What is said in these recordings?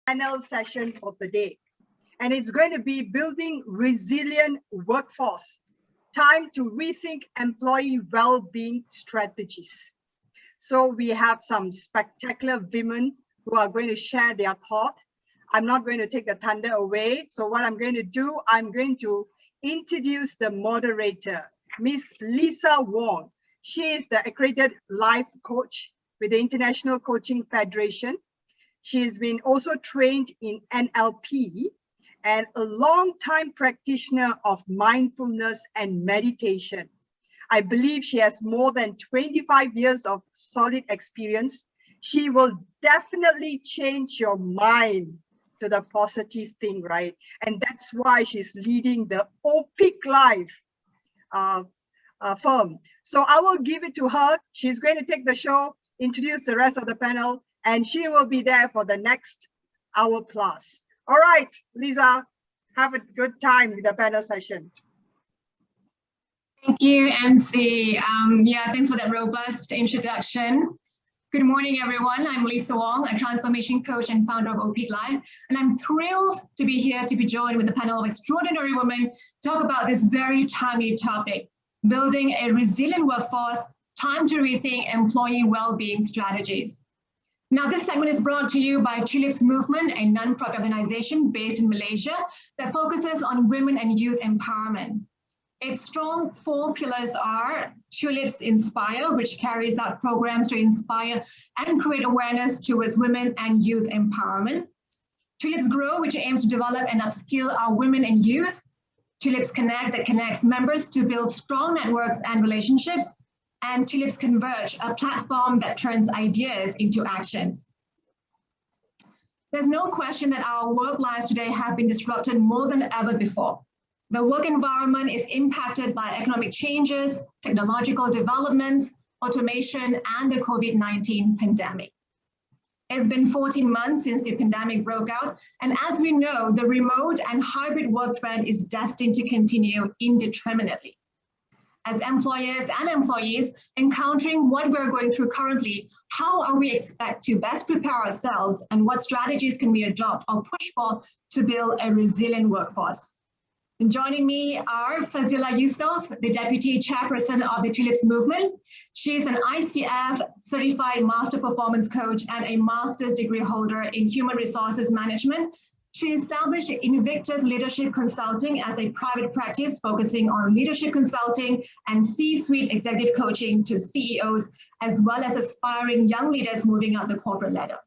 panel session of the day. And it's going to be building resilient workforce, time to rethink employee well-being strategies. So we have some spectacular women who are going to share their thought. I'm not going to take the thunder away. So what I'm going to do, I'm going to introduce the moderator, Miss Lisa Wong. She is the accredited life coach with the International Coaching Federation. She's been also trained in NLP and a long-time practitioner of mindfulness and meditation. I believe she has more than 25 years of solid experience. She will definitely change your mind to the positive thing, right? And that's why she's leading the Opeaklife firm. So I will give it to her. She's going to take the show, introduce the rest of the panel, and she will be there for the next hour plus. All right, Lisa, have a good time with the panel session. Thank you, MC. Thanks for that robust introduction. Good morning, everyone. I'm Lisa Wong, a transformation coach and founder of Opeaklife, and I'm thrilled to be here to be joined with a panel of extraordinary women to talk about this very timely topic, building a resilient workforce, time to rethink employee well-being strategies. Now, this segment is brought to you by Tulips Movement, a non-profit organization based in Malaysia that focuses on women and youth empowerment. Its strong 4 pillars are Tulips Inspire, which carries out programs to inspire and create awareness towards women and youth empowerment. Tulips Grow, which aims to develop and upskill our women and youth. Tulips Connect, that connects members to build strong networks and relationships. And Tulips Converge, a platform that turns ideas into actions. There's no question that our work lives today have been disrupted more than ever before. The work environment is impacted by economic changes, technological developments, automation, and the COVID-19 pandemic. It's been 14 months since the pandemic broke out, and as we know, the remote and hybrid work trend is destined to continue indeterminately. As employers and employees encountering what we're going through currently, how are we expect to best prepare ourselves, and what strategies can we adopt or push for to build a resilient workforce? And joining me are Fazilah Yusof, the Deputy Chairperson of the Tulips Movement. She's an ICF Certified Master Performance Coach and a master's degree holder in Human Resources Management. She established Invictus Leadership Consulting as a private practice focusing on leadership consulting and C-suite executive coaching to CEOs, as well as aspiring young leaders moving up the corporate ladder.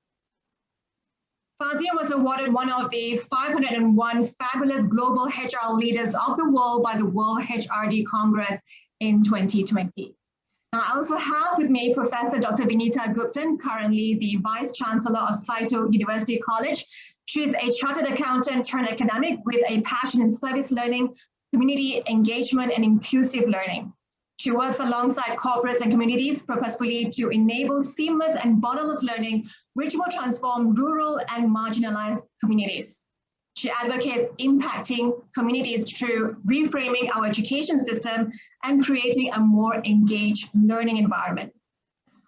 Fazilah was awarded one of the 501 fabulous global HR leaders of the world by the World HRD Congress in 2020. Now, I also have with me Professor Dr. Vinitha Guptan, currently the Vice-Chancellor of Saito University College. She's a chartered accountant turned academic with a passion in service learning, community engagement, and inclusive learning. She works alongside corporates and communities purposefully to enable seamless and borderless learning, which will transform rural and marginalized communities. She advocates impacting communities through reframing our education system and creating a more engaged learning environment.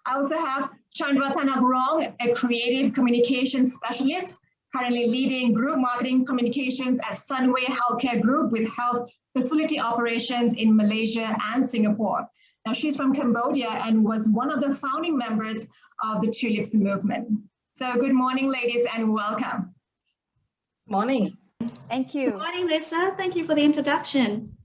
I also have Chanratanak Rong, a creative communications specialist, currently leading group marketing communications at Sunway Healthcare Group with health facility operations in Malaysia and Singapore. Now, she's from Cambodia and was one of the founding members of the Tulips Movement. So good morning, ladies, and welcome. Morning. Thank you. Good morning, Lisa. Thank you for the introduction.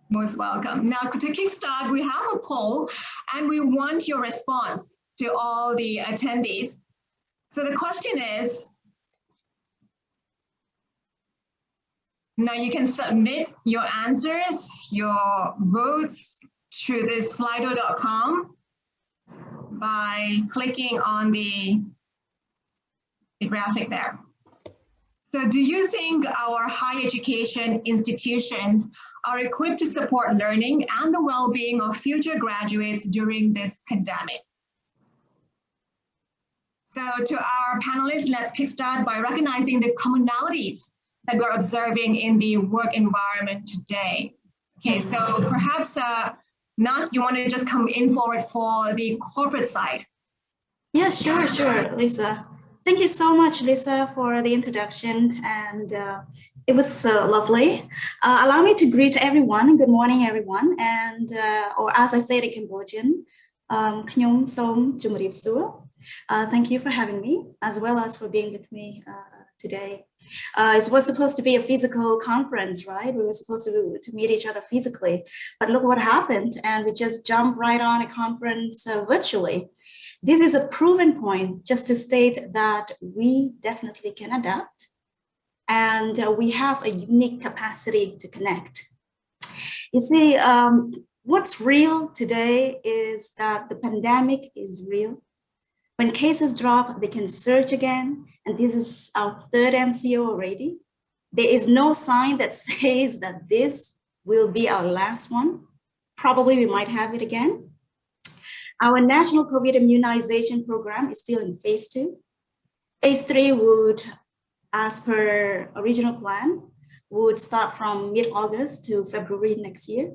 Most welcome. Now, to kickstart, we have a poll, and we want your response to all the attendees. So the question is, now you can submit your answers, your votes through this slido.com by clicking on the graphic there. So do you think our higher education institutions are equipped to support learning and the well-being of future graduates during this pandemic? So to our panelists, let's kickstart by recognizing the commonalities that we're observing in the work environment today. Okay, so perhaps Nat, you want to just come in forward for the corporate side? Yeah, sure, Lisa. Thank you so much, Lisa, for the introduction, and it was lovely. Allow me to greet everyone. Good morning, everyone, and or as I say it in Cambodian, Khnyong Som Jumrip Suo. Thank you for having me, as well as for being with me today. It was supposed to be a physical conference, right? We were supposed to meet each other physically, but look what happened, and we just jumped right on a conference virtually. This is a proven point just to state that we definitely can adapt, and we have a unique capacity to connect. You see, what's real today is that the pandemic is real. When cases drop, they can surge again, and this is our third MCO already. There is no sign that says that this will be our last one. Probably we might have it again. Our national COVID immunization program is still in phase 2. Phase 3 would, as per original plan, would start from mid-August to February next year.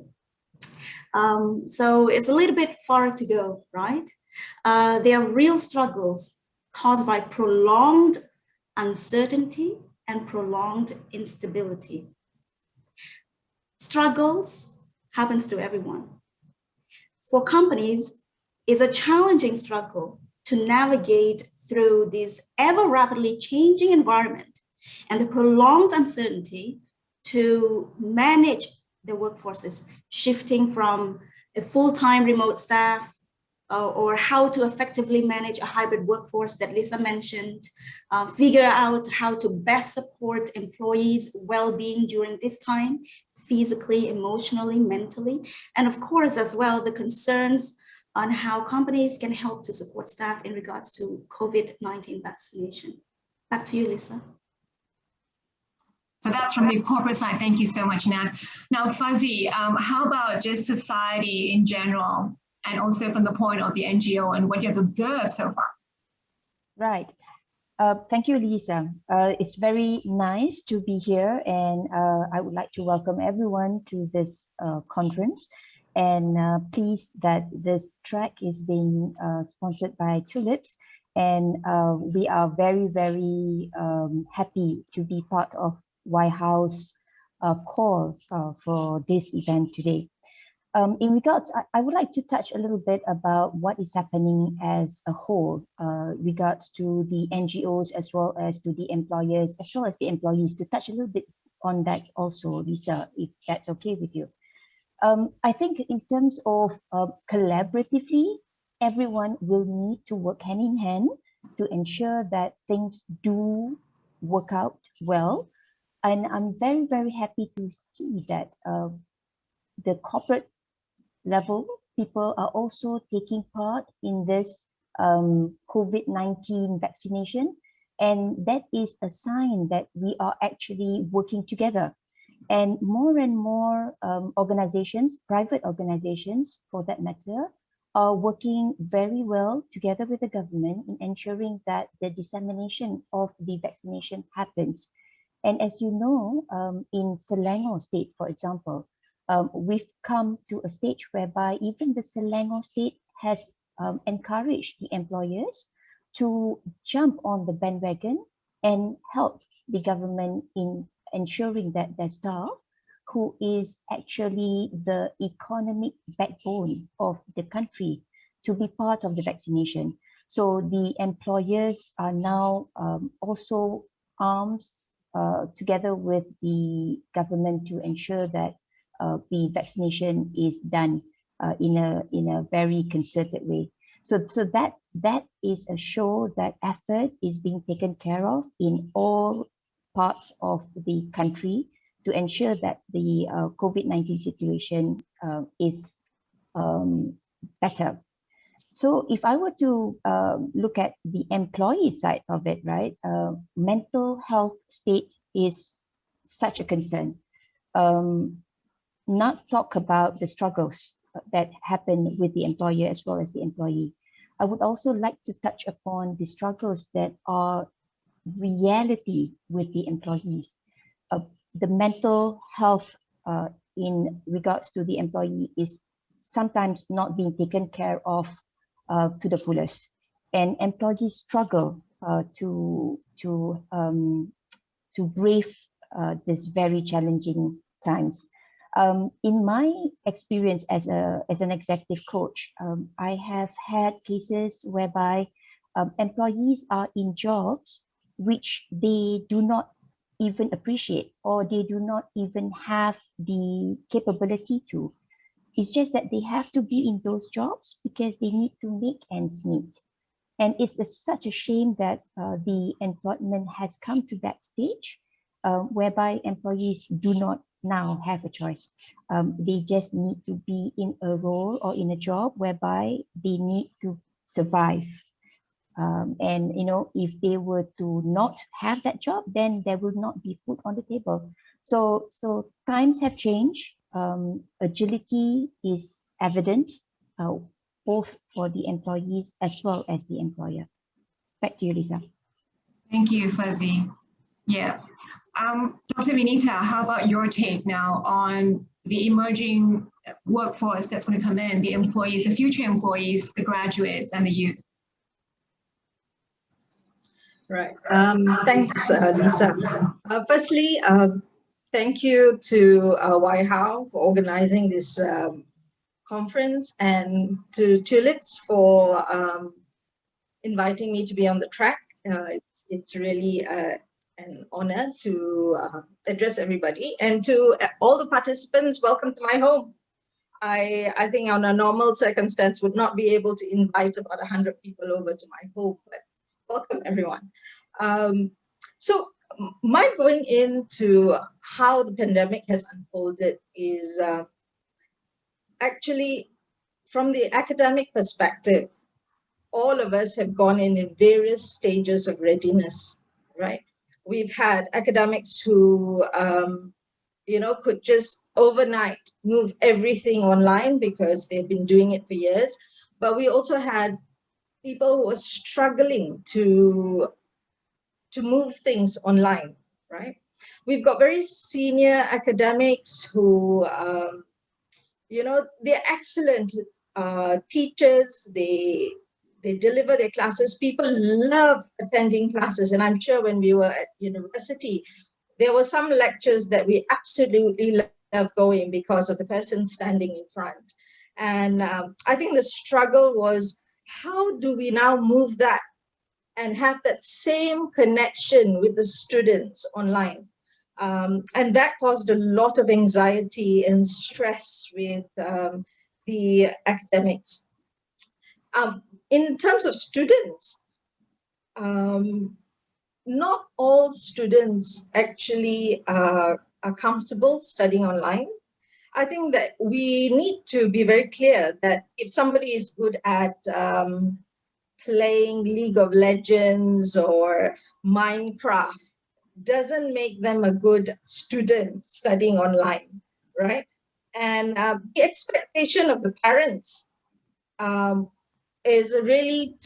So it's a little bit far to go, right? There are real struggles caused by prolonged uncertainty and prolonged instability. Struggles happens to everyone. For companies, it's a challenging struggle to navigate through this ever rapidly changing environment and the prolonged uncertainty to manage the workforces, shifting from a full-time remote staff or how to effectively manage a hybrid workforce that Lisa mentioned, figure out how to best support employees' well-being during this time, physically, emotionally, mentally, and of course, as well, the concerns on how companies can help to support staff in regards to COVID-19 vaccination. Back to you, Lisa. So that's from the corporate side. Thank you so much, Nat. Now, Fuzzy, how about just society in general, and also from the point of the NGO and what you have observed so far? Right. Thank you, Lisa. It's very nice to be here, and I would like to welcome everyone to this conference. And pleased that this track is being sponsored by Tulips, and we are very, very happy to be part of YHOW's call for this event today. In regards, I would like to touch a little bit about what is happening as a whole, regards to the NGOs as well as to the employers, as well as the employees, to touch a little bit on that also, Lisa, if that's okay with you. I think in terms of collaboratively, everyone will need to work hand in hand to ensure that things do work out well. And I'm very, very happy to see that the corporate level people are also taking part in this COVID-19 vaccination. And that is a sign that we are actually working together. And more organizations, private organizations for that matter, are working very well together with the government in ensuring that the dissemination of the vaccination happens. And as you know, in Selangor State, for example, we've come to a stage whereby even the Selangor State has encouraged the employers to jump on the bandwagon and help the government in ensuring that their staff, who is actually the economic backbone of the country, to be part of the vaccination. So the employers are now also arms together with the government to ensure that the vaccination is done in a very concerted way. So that is a show that effort is being taken care of in all parts of the country to ensure that the COVID-19 situation is better. So if I were to look at the employee side of it, right, mental health state is such a concern. Not talk about the struggles that happen with the employer as well as the employee. I would also like to touch upon the struggles that are reality with the employees. The mental health in regards to the employee is sometimes not being taken care of to the fullest. And employees struggle to brave this very challenging times. In my experience as an executive coach, I have had cases whereby employees are in jobs which they do not even appreciate, or they do not even have the capability to. It's just that they have to be in those jobs because they need to make ends meet. And it's such a shame that the employment has come to that stage whereby employees do not now have a choice. They just need to be in a role or in a job whereby they need to survive. And if they were to not have that job, then there will not be food on the table. So times have changed. Agility is evident, both for the employees as well as the employer. Back to you, Lisa. Thank you, Fuzzy. Yeah. Dr. Vinitha, how about your take now on the emerging workforce that's going to come in, the employees, the future employees, the graduates, and the youth? Right. Thanks, Lisa. Firstly, thank you to YHOW for organizing this conference, and to Tulips for inviting me to be on the track. It's really an honor to address everybody, and to all the participants, welcome to my home. I think on a normal circumstance would not be able to invite about 100 people over to my home, but welcome everyone. So my going into how the pandemic has unfolded is actually from the academic perspective, all of us have gone in various stages of readiness, right? We've had academics who, could just overnight move everything online because they've been doing it for years. But we also had people who were struggling to move things online, right? We've got very senior academics who, they're excellent teachers. They deliver their classes. People love attending classes. And I'm sure when we were at university, there were some lectures that we absolutely loved going because of the person standing in front. And I think the struggle was, how do we now move that and have that same connection with the students online? And that caused a lot of anxiety and stress with the academics. In terms of students, not all students actually are comfortable studying online. I think that we need to be very clear that if somebody is good at playing League of Legends or Minecraft, doesn't make them a good student studying online, right? And the expectation of the parents is really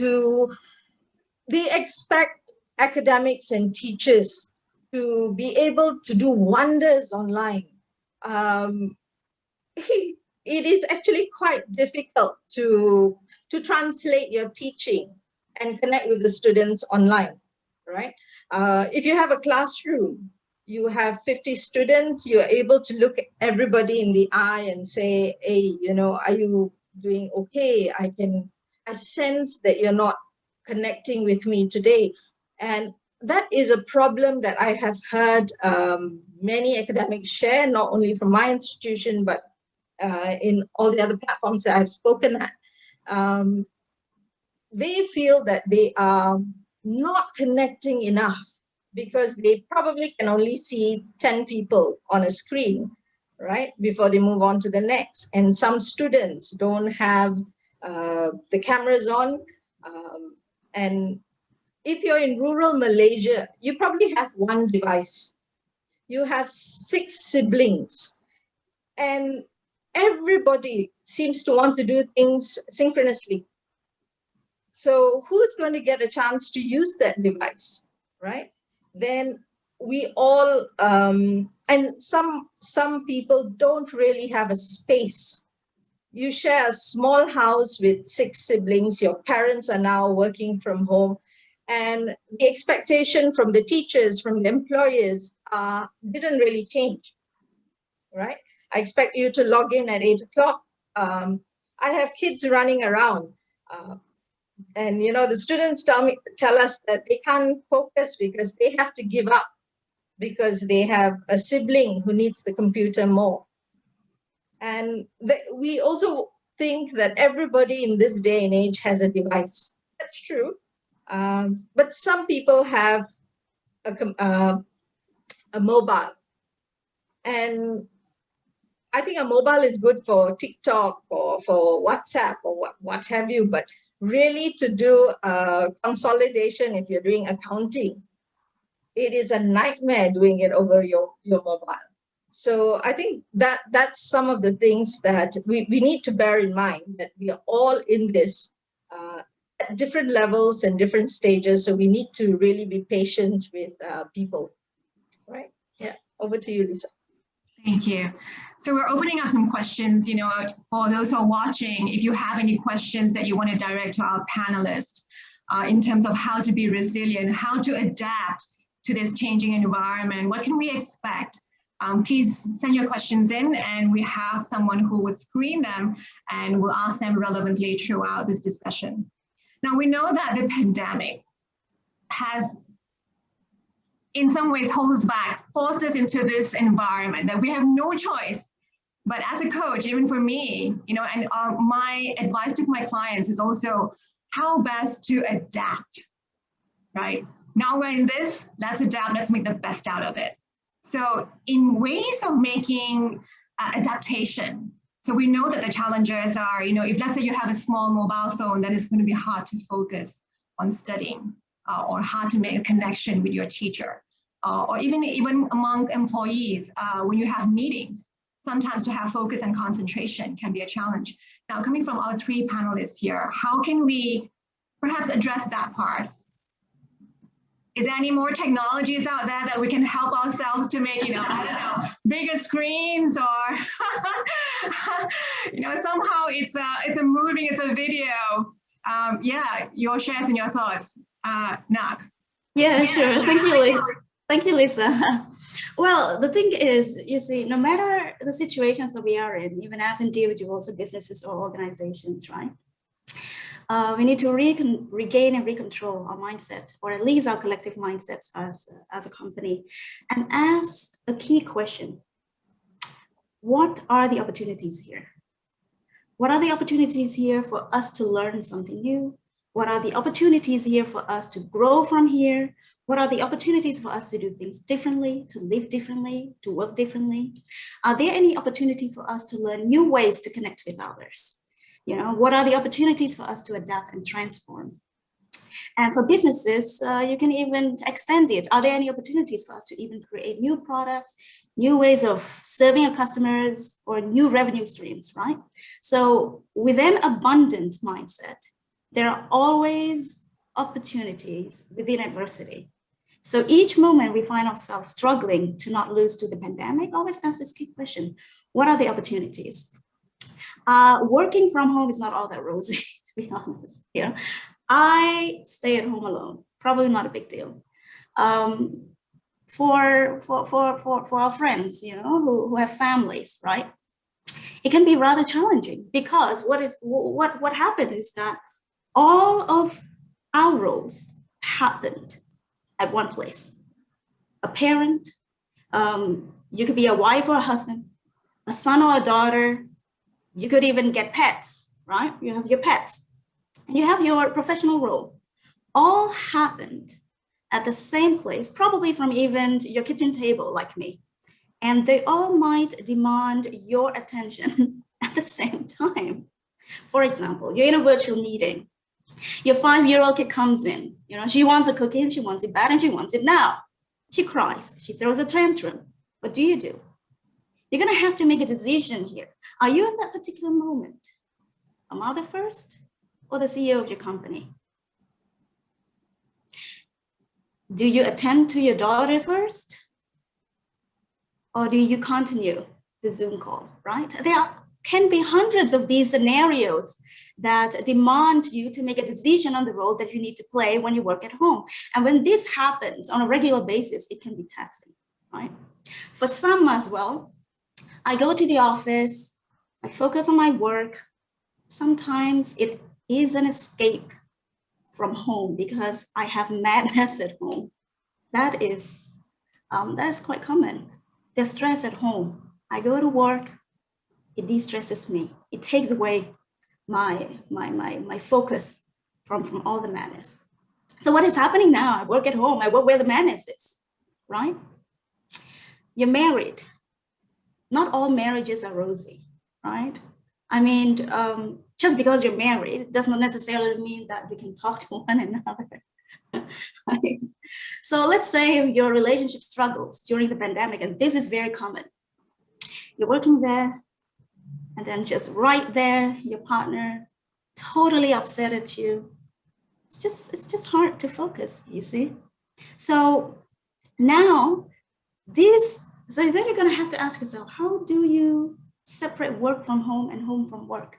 they expect academics and teachers to be able to do wonders online. It is actually quite difficult to translate your teaching and connect with the students online, right? If you have a classroom, you have 50 students, you're able to look at everybody in the eye and say, hey, are you doing okay? I sense that you're not connecting with me today. And that is a problem that I have heard many academics share, not only from my institution, but in all the other platforms that I've spoken at. They feel that they are not connecting enough because they probably can only see 10 people on a screen, right, before they move on to the next. And some students don't have the cameras on. And if you're in rural Malaysia, you probably have one device. You have 6 siblings, and everybody seems to want to do things synchronously. So who's going to get a chance to use that device, right? Then we all, and some people don't really have a space. You share a small house with 6 siblings, your parents are now working from home. And the expectation from the teachers, from the employers, didn't really change, right? I expect you to log in at 8 o'clock. I have kids running around. And the students tell us that they can't focus because they have to give up because they have a sibling who needs the computer more. And we also think that everybody in this day and age has a device. That's true. But some people have a mobile. And I think a mobile is good for TikTok or for WhatsApp or what have you, but really to do consolidation, if you're doing accounting, it is a nightmare doing it over your mobile. So I think that's some of the things that we need to bear in mind, that we are all in this at different levels and different stages. So we need to really be patient with people, right? Yeah, over to you, Lisa. Thank you. So we're opening up some questions, for those who are watching, if you have any questions that you want to direct to our panelists in terms of how to be resilient, how to adapt to this changing environment, what can we expect? Please send your questions in, and we have someone who will screen them and will ask them relevantly throughout this discussion. Now, we know that the pandemic has in some ways holds back, forced us into this environment that we have no choice. But as a coach, even for me, and my advice to my clients is also how best to adapt, right? Now we're in this, let's adapt, let's make the best out of it. So in ways of making adaptation, so we know that the challenges are, if let's say you have a small mobile phone, then it's going to be hard to focus on studying or hard to make a connection with your teacher. Or even among employees, when you have meetings, sometimes to have focus and concentration can be a challenge. Now, coming from our three panelists here, how can we perhaps address that part? Is there any more technologies out there that we can help ourselves to make, bigger screens, or, somehow it's a movie, it's a video. Yeah, your shares and your thoughts, Nak. Yeah, sure. Thank you, Lisa. Thank you, Lisa. Well, the thing is, you see, no matter the situations that we are in, even as individuals or businesses or organizations, right? We need to regain and recontrol our mindset, or at least our collective mindsets as a company, and ask a key question. What are the opportunities here? What are the opportunities here for us to learn something new? What are the opportunities here for us to grow from here? What are the opportunities for us to do things differently, to live differently, to work differently? Are there any opportunity for us to learn new ways to connect with others? What are the opportunities for us to adapt and transform? And for businesses, you can even extend it. Are there any opportunities for us to even create new products, new ways of serving our customers, or new revenue streams, right? So with an abundant mindset, there are always opportunities within adversity. So each moment we find ourselves struggling to not lose to the pandemic, always ask this key question: what are the opportunities? Working from home is not all that rosy, to be honest. I stay at home alone, probably not a big deal. For our friends, who have families, right? It can be rather challenging, because what happened is that all of our roles happened at one place. A parent, you could be a wife or a husband, a son or a daughter. You could even get pets, right? You have your pets, and you have your professional role. All happened at the same place, probably from even your kitchen table, like me. And they all might demand your attention at the same time. For example, you're in a virtual meeting. Your 5-year-old kid comes in, she wants a cookie and she wants it bad and she wants it now. She cries, she throws a tantrum. What do? You're gonna have to make a decision here. Are you in that particular moment a mother first or the CEO of your company? Do you attend to your daughters first? Or do you continue the Zoom call, right? There can be hundreds of these scenarios that demand you to make a decision on the role that you need to play when you work at home. And when this happens on a regular basis, it can be taxing, right? For some as well, I go to the office, I focus on my work. Sometimes it is an escape from home because I have madness at home. That is quite common. There's stress at home. I go to work, it de-stresses me. It takes away my focus from all the madness. So what is happening now? I work at home, I work where the madness is, right? You're married. Not all marriages are rosy, right? I mean, just because you're married does not necessarily mean that we can talk to one another. Right? So let's say your relationship struggles during the pandemic, and this is very common. You're working there, and then just right there, your partner totally upset at you. It's just hard to focus, you see? So now so then you're gonna have to ask yourself, how do you separate work from home and home from work?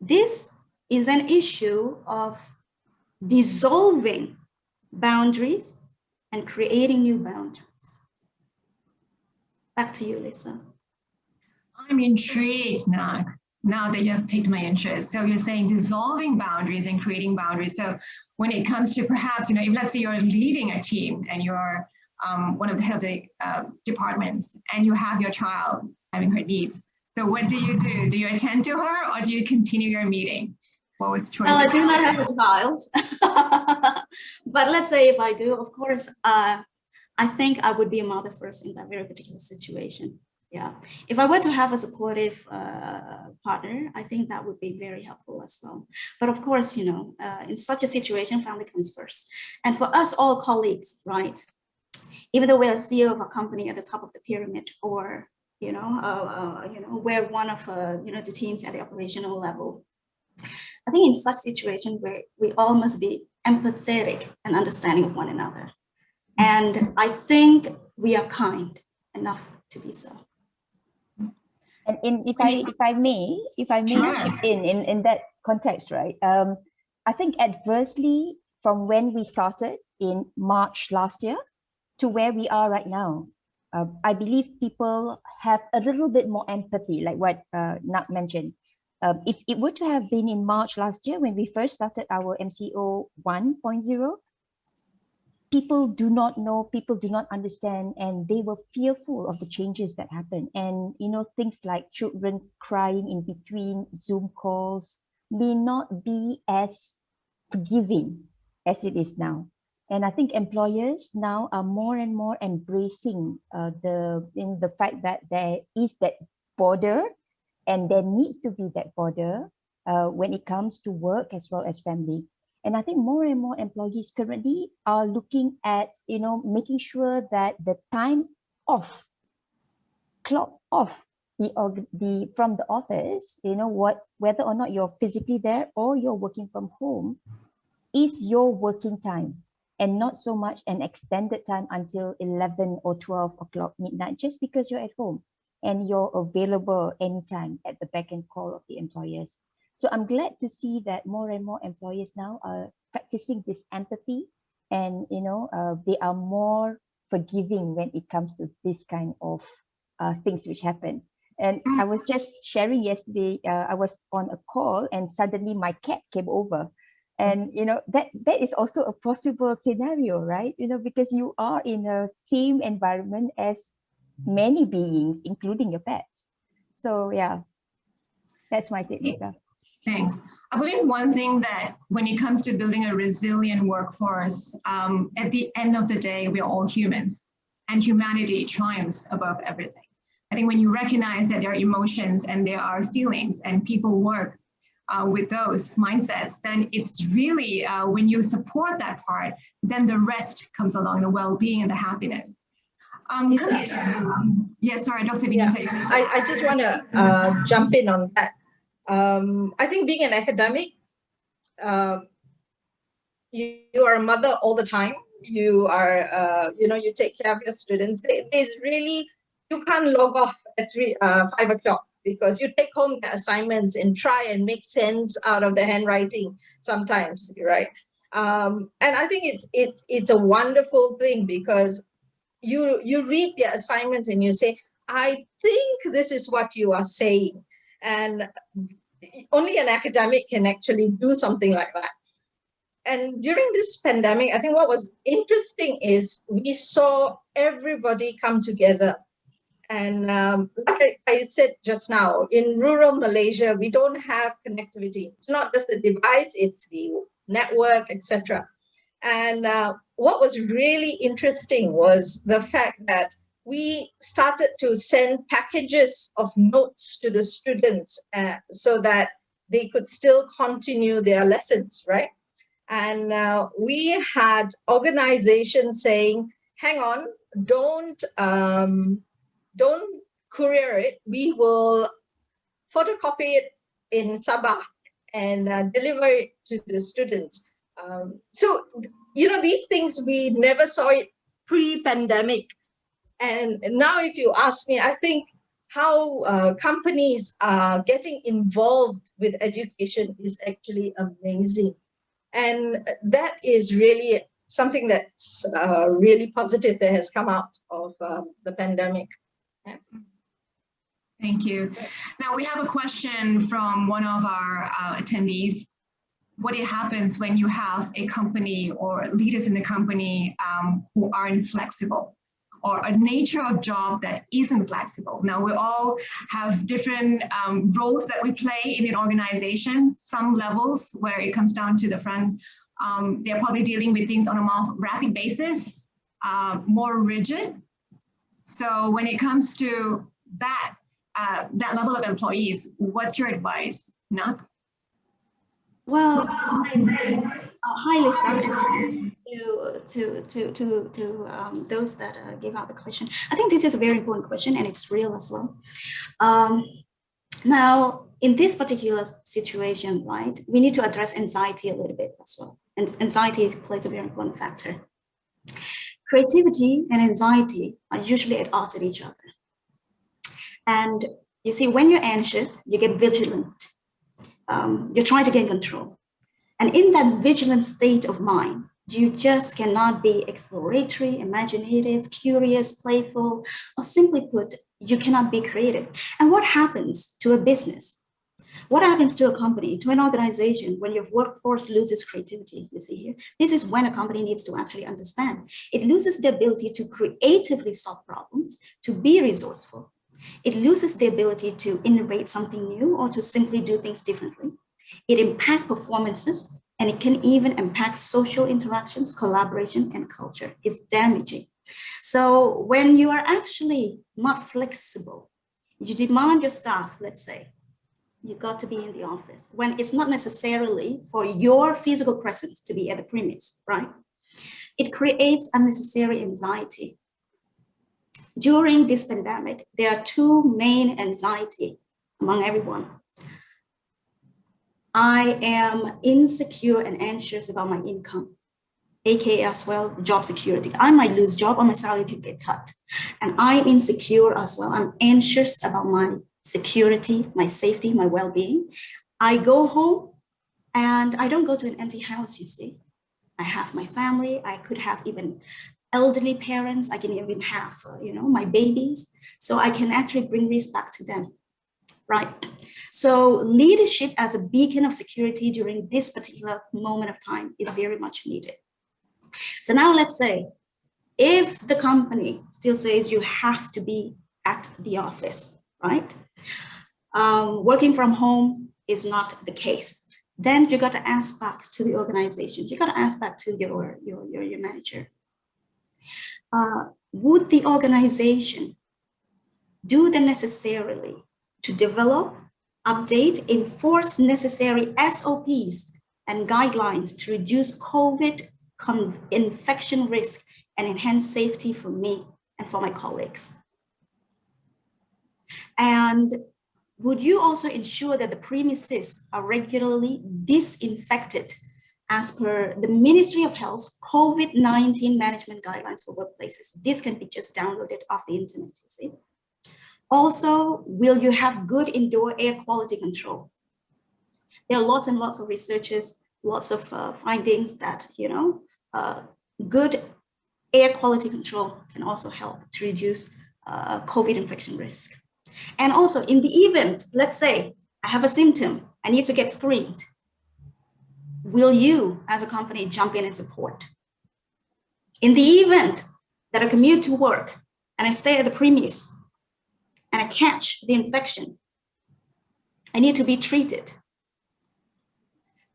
This is an issue of dissolving boundaries and creating new boundaries. Back to you, Lisa. I'm intrigued now that you have piqued my interest. So you're saying dissolving boundaries and creating boundaries. So when it comes to perhaps, if let's say you're leading a team and you're one of the head of the departments and you have your child having her needs. So what do you do? Do you attend to her or do you continue your meeting? What was the choice? Well, I do not have a child, but let's say if I do, of course, I think I would be a mother first in that very particular situation. Yeah, if I were to have a supportive partner, I think that would be very helpful as well. But of course, in such a situation, family comes first. And for us all colleagues, right? Even though we're a CEO of a company at the top of the pyramid, or we're one of the teams at the operational level. I think in such situation where we all must be empathetic and understanding of one another. And I think we are kind enough to be so. And if I may Sure. chip in that context, right? I think adversely from when we started in March last year to where we are right now, I believe people have a little bit more empathy, like what Nak mentioned. If it were to have been in March last year when we first started our MCO 1.0, people do not know, people do not understand, and they were fearful of the changes that happen. And things like children crying in between Zoom calls may not be as forgiving as it is now. And I think employers now are more and more embracing the fact that there is that border, and there needs to be that border when it comes to work as well as family. And I think more and more employees currently are looking at, making sure that the time off, clock off from the office, whether or not you're physically there or you're working from home, is your working time, and not so much an extended time until 11 or 12 o'clock midnight, just because you're at home and you're available anytime at the beck and call of the employers. So I'm glad to see that more and more employers now are practicing this empathy, and they are more forgiving when it comes to this kind of things which happen. And I was just sharing yesterday, I was on a call and suddenly my cat came over. And that is also a possible scenario, right? Because you are in a same environment as many beings, including your pets. So yeah, that's my take, Lisa. Thanks. I believe one thing that when it comes to building a resilient workforce, at the end of the day, we're all humans, and humanity triumphs above everything. I think when you recognize that there are emotions and there are feelings and people work with those mindsets, then it's really when you support that part, then the rest comes along, the well-being and the happiness. Yes, sorry, Dr. Vinitha. Yeah, I just want to jump in on that. I think being an academic, you are a mother all the time. You are, you take care of your students. There's really, you can't log off at 5 o'clock, because you take home the assignments and try and make sense out of the handwriting sometimes, right? And I think it's a wonderful thing, because you read the assignments and you say, I think this is what you are saying. And only an academic can actually do something like that. And during this pandemic, I think what was interesting is we saw everybody come together. And like I said just now, in rural Malaysia, we don't have connectivity. It's not just the device, it's the network, etc. And what was really interesting was the fact that we started to send packages of notes to the students so that they could still continue their lessons, right? And we had organizations saying, hang on, don't courier it. We will photocopy it in Sabah and deliver it to the students. So, you know, these things, we never saw it pre-pandemic. And now if you ask me, I think how companies are getting involved with education is actually amazing. And that is really something that's really positive that has come out of the pandemic. Yeah. Thank you. Now we have a question from one of our attendees. What happens when you have a company or leaders in the company who are inflexible, or a nature of job that isn't flexible? Now we all have different roles that we play in an organization. Some levels where it comes down to the front, they're probably dealing with things on a more rapid basis, more rigid. So when it comes to that level of employees, what's your advice, Nak? Well, highly sensitive to those that gave out the question. I think this is a very important question, and it's real as well. Now, in this particular situation, right, we need to address anxiety a little bit as well. And anxiety plays a very important factor. Creativity and anxiety are usually at odds with each other. And you see, when you're anxious, you get vigilant. You're trying to gain control. And in that vigilant state of mind, you just cannot be exploratory, imaginative, curious, playful, or simply put, you cannot be creative. And what happens to a business? What happens to a company, to an organization, when your workforce loses creativity? You see here, this is when a company needs to actually understand. It loses the ability to creatively solve problems, to be resourceful. It loses the ability to innovate something new or to simply do things differently. It impacts performances, and it can even impact social interactions, collaboration, and culture. It's damaging. So when you are actually not flexible, you demand your staff, let's say, you got to be in the office when it's not necessarily for your physical presence to be at the premise, right? It creates unnecessary anxiety. During this pandemic, there are two main anxiety among everyone. I am insecure and anxious about my income, aka as well job security. I might lose job or my salary could get cut. And I'm insecure as well. I'm anxious about my security, my safety, my well-being. I go home and I don't go to an empty house, you see. I have my family. I could have even elderly parents. I can even have, my babies. So I can actually bring respect to them, right? So leadership as a beacon of security during this particular moment of time is very much needed. So now let's say, if the company still says you have to be at the office, right? Working from home is not the case. Then you got to ask back to the organization. You got to ask back to your manager. Would the organization do the necessarily to develop, update, enforce necessary SOPs and guidelines to reduce COVID infection risk and enhance safety for me and for my colleagues? And would you also ensure that the premises are regularly disinfected as per the Ministry of Health's COVID-19 management guidelines for workplaces? This can be just downloaded off the internet, you see. Also, will you have good indoor air quality control? There are lots and lots of researches, lots of findings that, good air quality control can also help to reduce COVID infection risk. And also in the event, let's say I have a symptom, I need to get screened. Will you as a company jump in and support? In the event that I commute to work and I stay at the premise and I catch the infection, I need to be treated.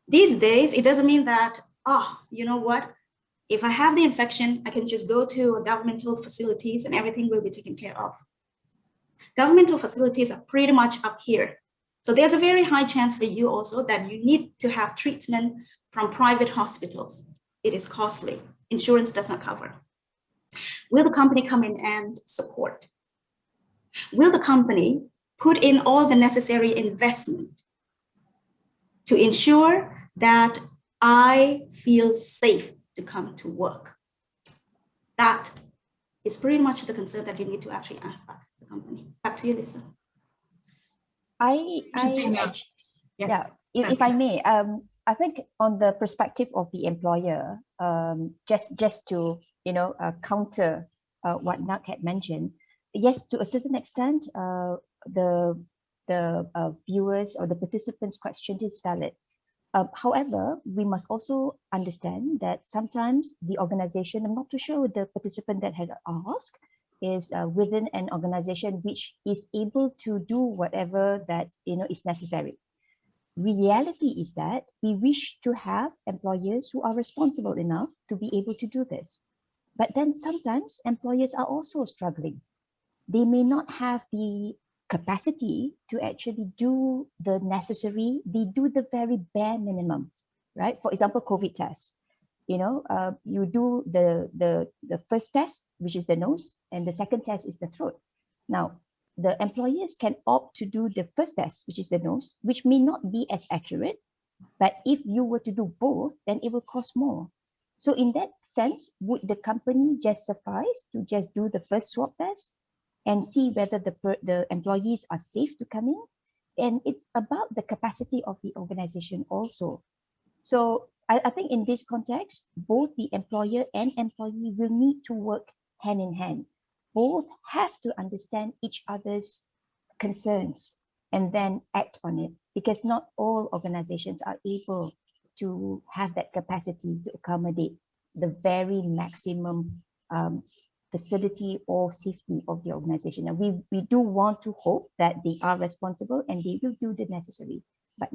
These days, it doesn't mean that, you know what? If I have the infection, I can just go to governmental facilities and everything will be taken care of. Governmental facilities are pretty much up here. So there's a very high chance for you also that you need to have treatment from private hospitals. It is costly. Insurance does not cover. Will the company come in and support? Will the company put in all the necessary investment to ensure that I feel safe to come to work? That is pretty much the concern that you need to actually ask back the company. Back to you, Lisa. If I may, I think on the perspective of the employer, just to counter what Nak had mentioned, yes, to a certain extent, the viewers or the participants' question is valid. However, we must also understand that sometimes the organization, I'm not too sure the participant that had asked, is within an organization which is able to do whatever that is necessary. Reality is that we wish to have employers who are responsible enough to be able to do this. But then sometimes employers are also struggling. They may not have the capacity to actually do the necessary, they do the very bare minimum, right? For example, COVID tests. You do the first test, which is the nose, and the second test is the throat. Now, the employers can opt to do the first test, which is the nose, which may not be as accurate, but if you were to do both, then it will cost more. So in that sense, would the company just suffice to just do the first swab test and see whether the employees are safe to come in? And it's about the capacity of the organization also. So I think in this context, both the employer and employee will need to work hand in hand. Both have to understand each other's concerns and then act on it, because not all organizations are able to have that capacity to accommodate the very maximum facility or safety of the organization. And we do want to hope that they are responsible and they will do the necessary, but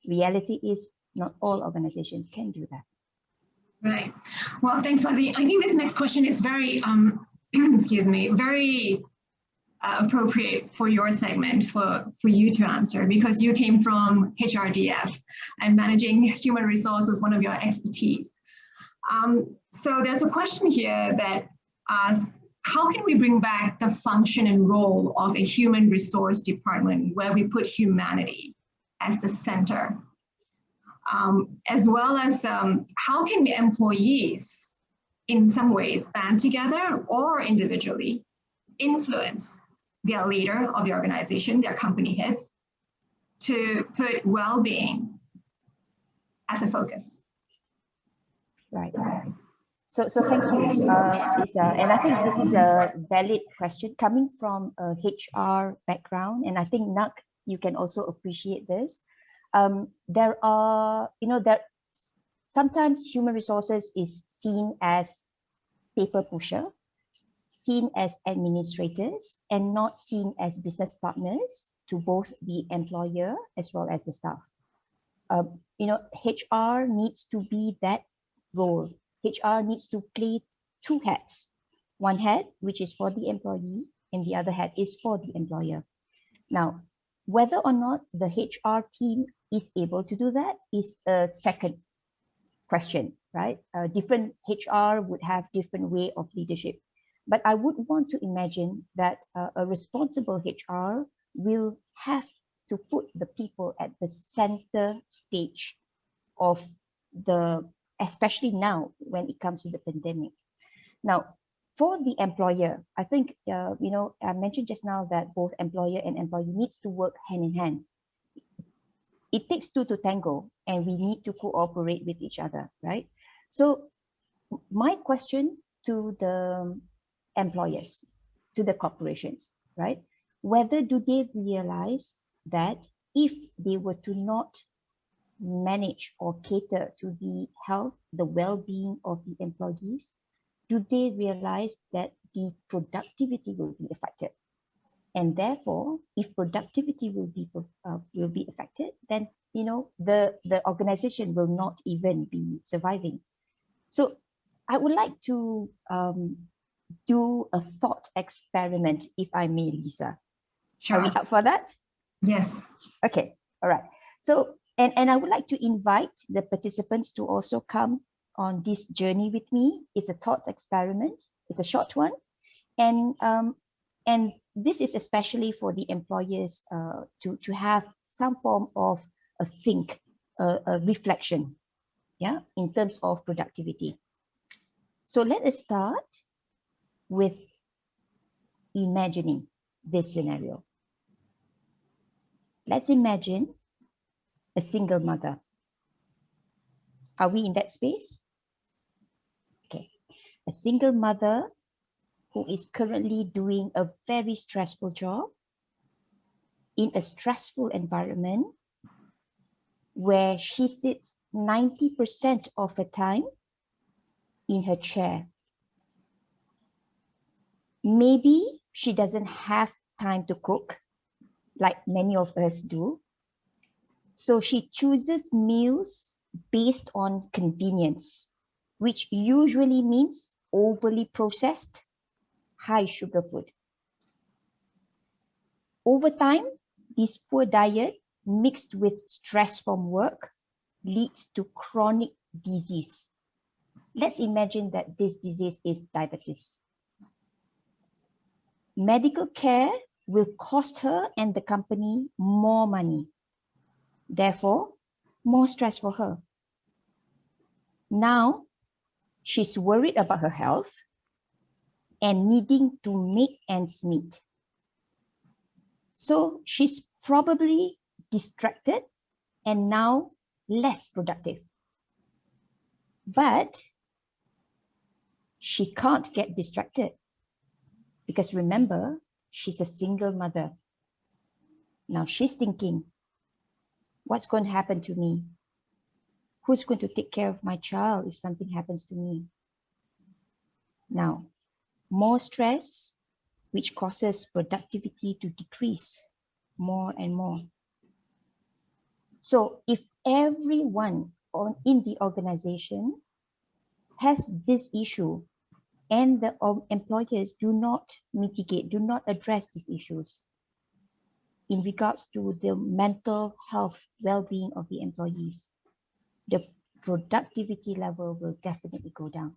reality is not all organizations can do that. Right. Well, thanks, Fazi. I think this next question is very, very appropriate for your segment, for you to answer, because you came from HRDF and managing human resources was one of your expertise. So there's a question here that asks, how can we bring back the function and role of a human resource department where we put humanity as the center? As well as how can the employees in some ways band together or individually influence their leader of the organization, their company heads, to put well-being as a focus? Right. So thank you, Lisa. And I think this is a valid question coming from a HR background. And I think, Nak, you can also appreciate this. There are, sometimes human resources is seen as paper pusher, seen as administrators, and not seen as business partners to both the employer as well as the staff. HR needs to be that role. HR needs to play two hats. One hat, which is for the employee, and the other hat is for the employer. Now, whether or not the HR team is able to do that is a second question, right? Different HR would have different way of leadership. But I would want to imagine that a responsible HR will have to put the people at the center stage of especially now when it comes to the pandemic. Now, For the employer, I think, I mentioned just now that both employer and employee needs to work hand in hand. It takes two to tango, and we need to cooperate with each other, right? So my question to the employers, to the corporations, right? Whether do they realize that if they were to not manage or cater to the health, the well-being of the employees, do they realize that the productivity will be affected? And therefore, if productivity will be affected, then the organization will not even be surviving. So I would like to do a thought experiment, if I may, Lisa. Sure. Are we up for that? Yes. Okay. All right. So, and I would like to invite the participants to also come on this journey with me. It's a thought experiment. It's a short one. And this is especially for the employers to have some form of a reflection, yeah, in terms of productivity. So let us start with imagining this scenario. Let's imagine a single mother. Are we in that space? Okay. A single mother who is currently doing a very stressful job in a stressful environment where she sits 90% of her time in her chair. Maybe she doesn't have time to cook like many of us do. So she chooses meals based on convenience, which usually means overly processed, high sugar food. Over time, this poor diet mixed with stress from work leads to chronic disease. Let's imagine that this disease is diabetes. Medical care will cost her and the company more money. Therefore, more stress for her. Now, she's worried about her health and needing to make ends meet. So she's probably distracted and now less productive. But she can't get distracted because remember, she's a single mother. Now she's thinking, what's going to happen to me? Who's going to take care of my child if something happens to me? Now, more stress, which causes productivity to decrease more and more. So if everyone in the organization has this issue and the employers do not mitigate, do not address these issues in regards to the mental health, well-being of the employees, the productivity level will definitely go down.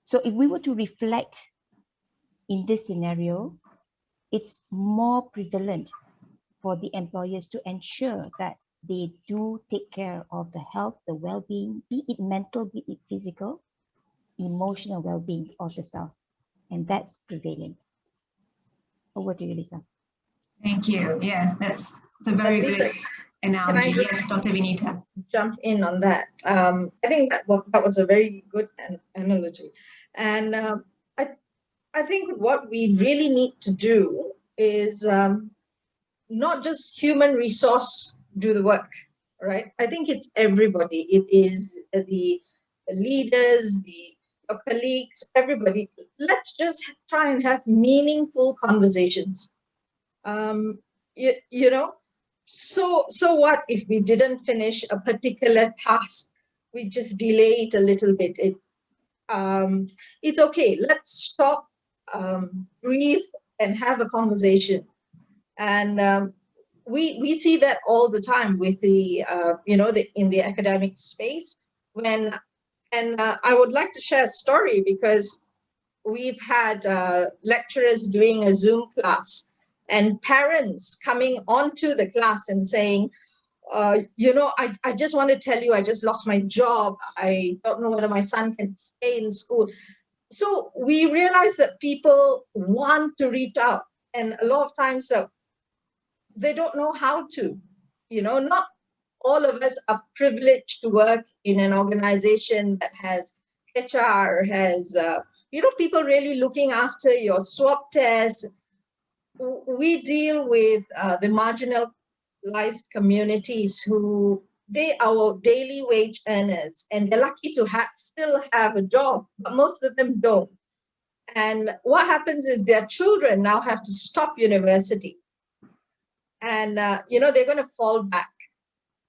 So if we were to reflect in this scenario, it's more prevalent for the employers to ensure that they do take care of the health, the well-being, be it mental, be it physical, emotional well-being of the staff. And that's prevalent. Over to you, Lisa. Thank you. Yes, that's a very good analogy. Yes, Dr. Vinitha. Jump in on that. I think that was a very good analogy. And I think what we really need to do is not just human resource do the work, right? I think it's everybody. It is the leaders, your colleagues, everybody. Let's just try and have meaningful conversations. You know, so what if we didn't finish a particular task? We just delay it a little bit. It's okay. Let's stop, breathe, and have a conversation. And we see that all the time with the in the academic space. I would like to share a story because we've had lecturers doing a Zoom class and parents coming onto the class and saying, I just want to tell you, I just lost my job. I don't know whether my son can stay in school. So we realize that people want to reach out, and a lot of times they don't know how to. Not all of us are privileged to work in an organization that has HR, has people really looking after your swab tests. We deal with the marginalized communities who they are daily wage earners, and they're lucky to still have a job, but most of them don't. And what happens is their children now have to stop university, and they're going to fall back,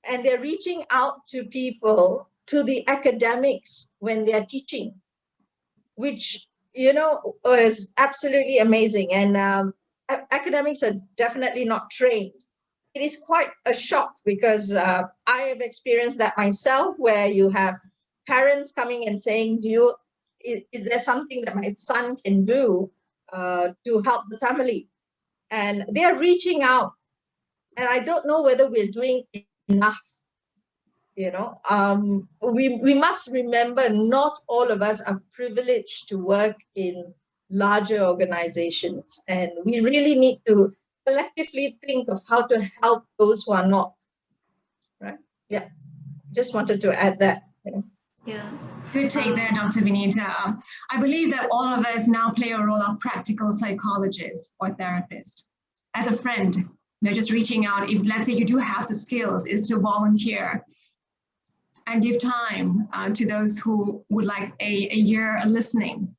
and they're reaching out to people, to the academics when they're teaching, which is absolutely amazing. And academics are definitely not trained. It is quite a shock, because I have experienced that myself, where you have parents coming and saying, is there something that my son can do to help the family? And they're reaching out, and I don't know whether we're doing enough. We must remember, not all of us are privileged to work in larger organizations, and we really need to collectively think of how to help those who are not. Right? Yeah. Just wanted to add that. Yeah. Good take there, Dr. Vinitha. I believe that all of us now play a role of practical psychologist or therapist. As a friend, just reaching out, if let's say you do have the skills, is to volunteer and give time to those who would like a year of listening.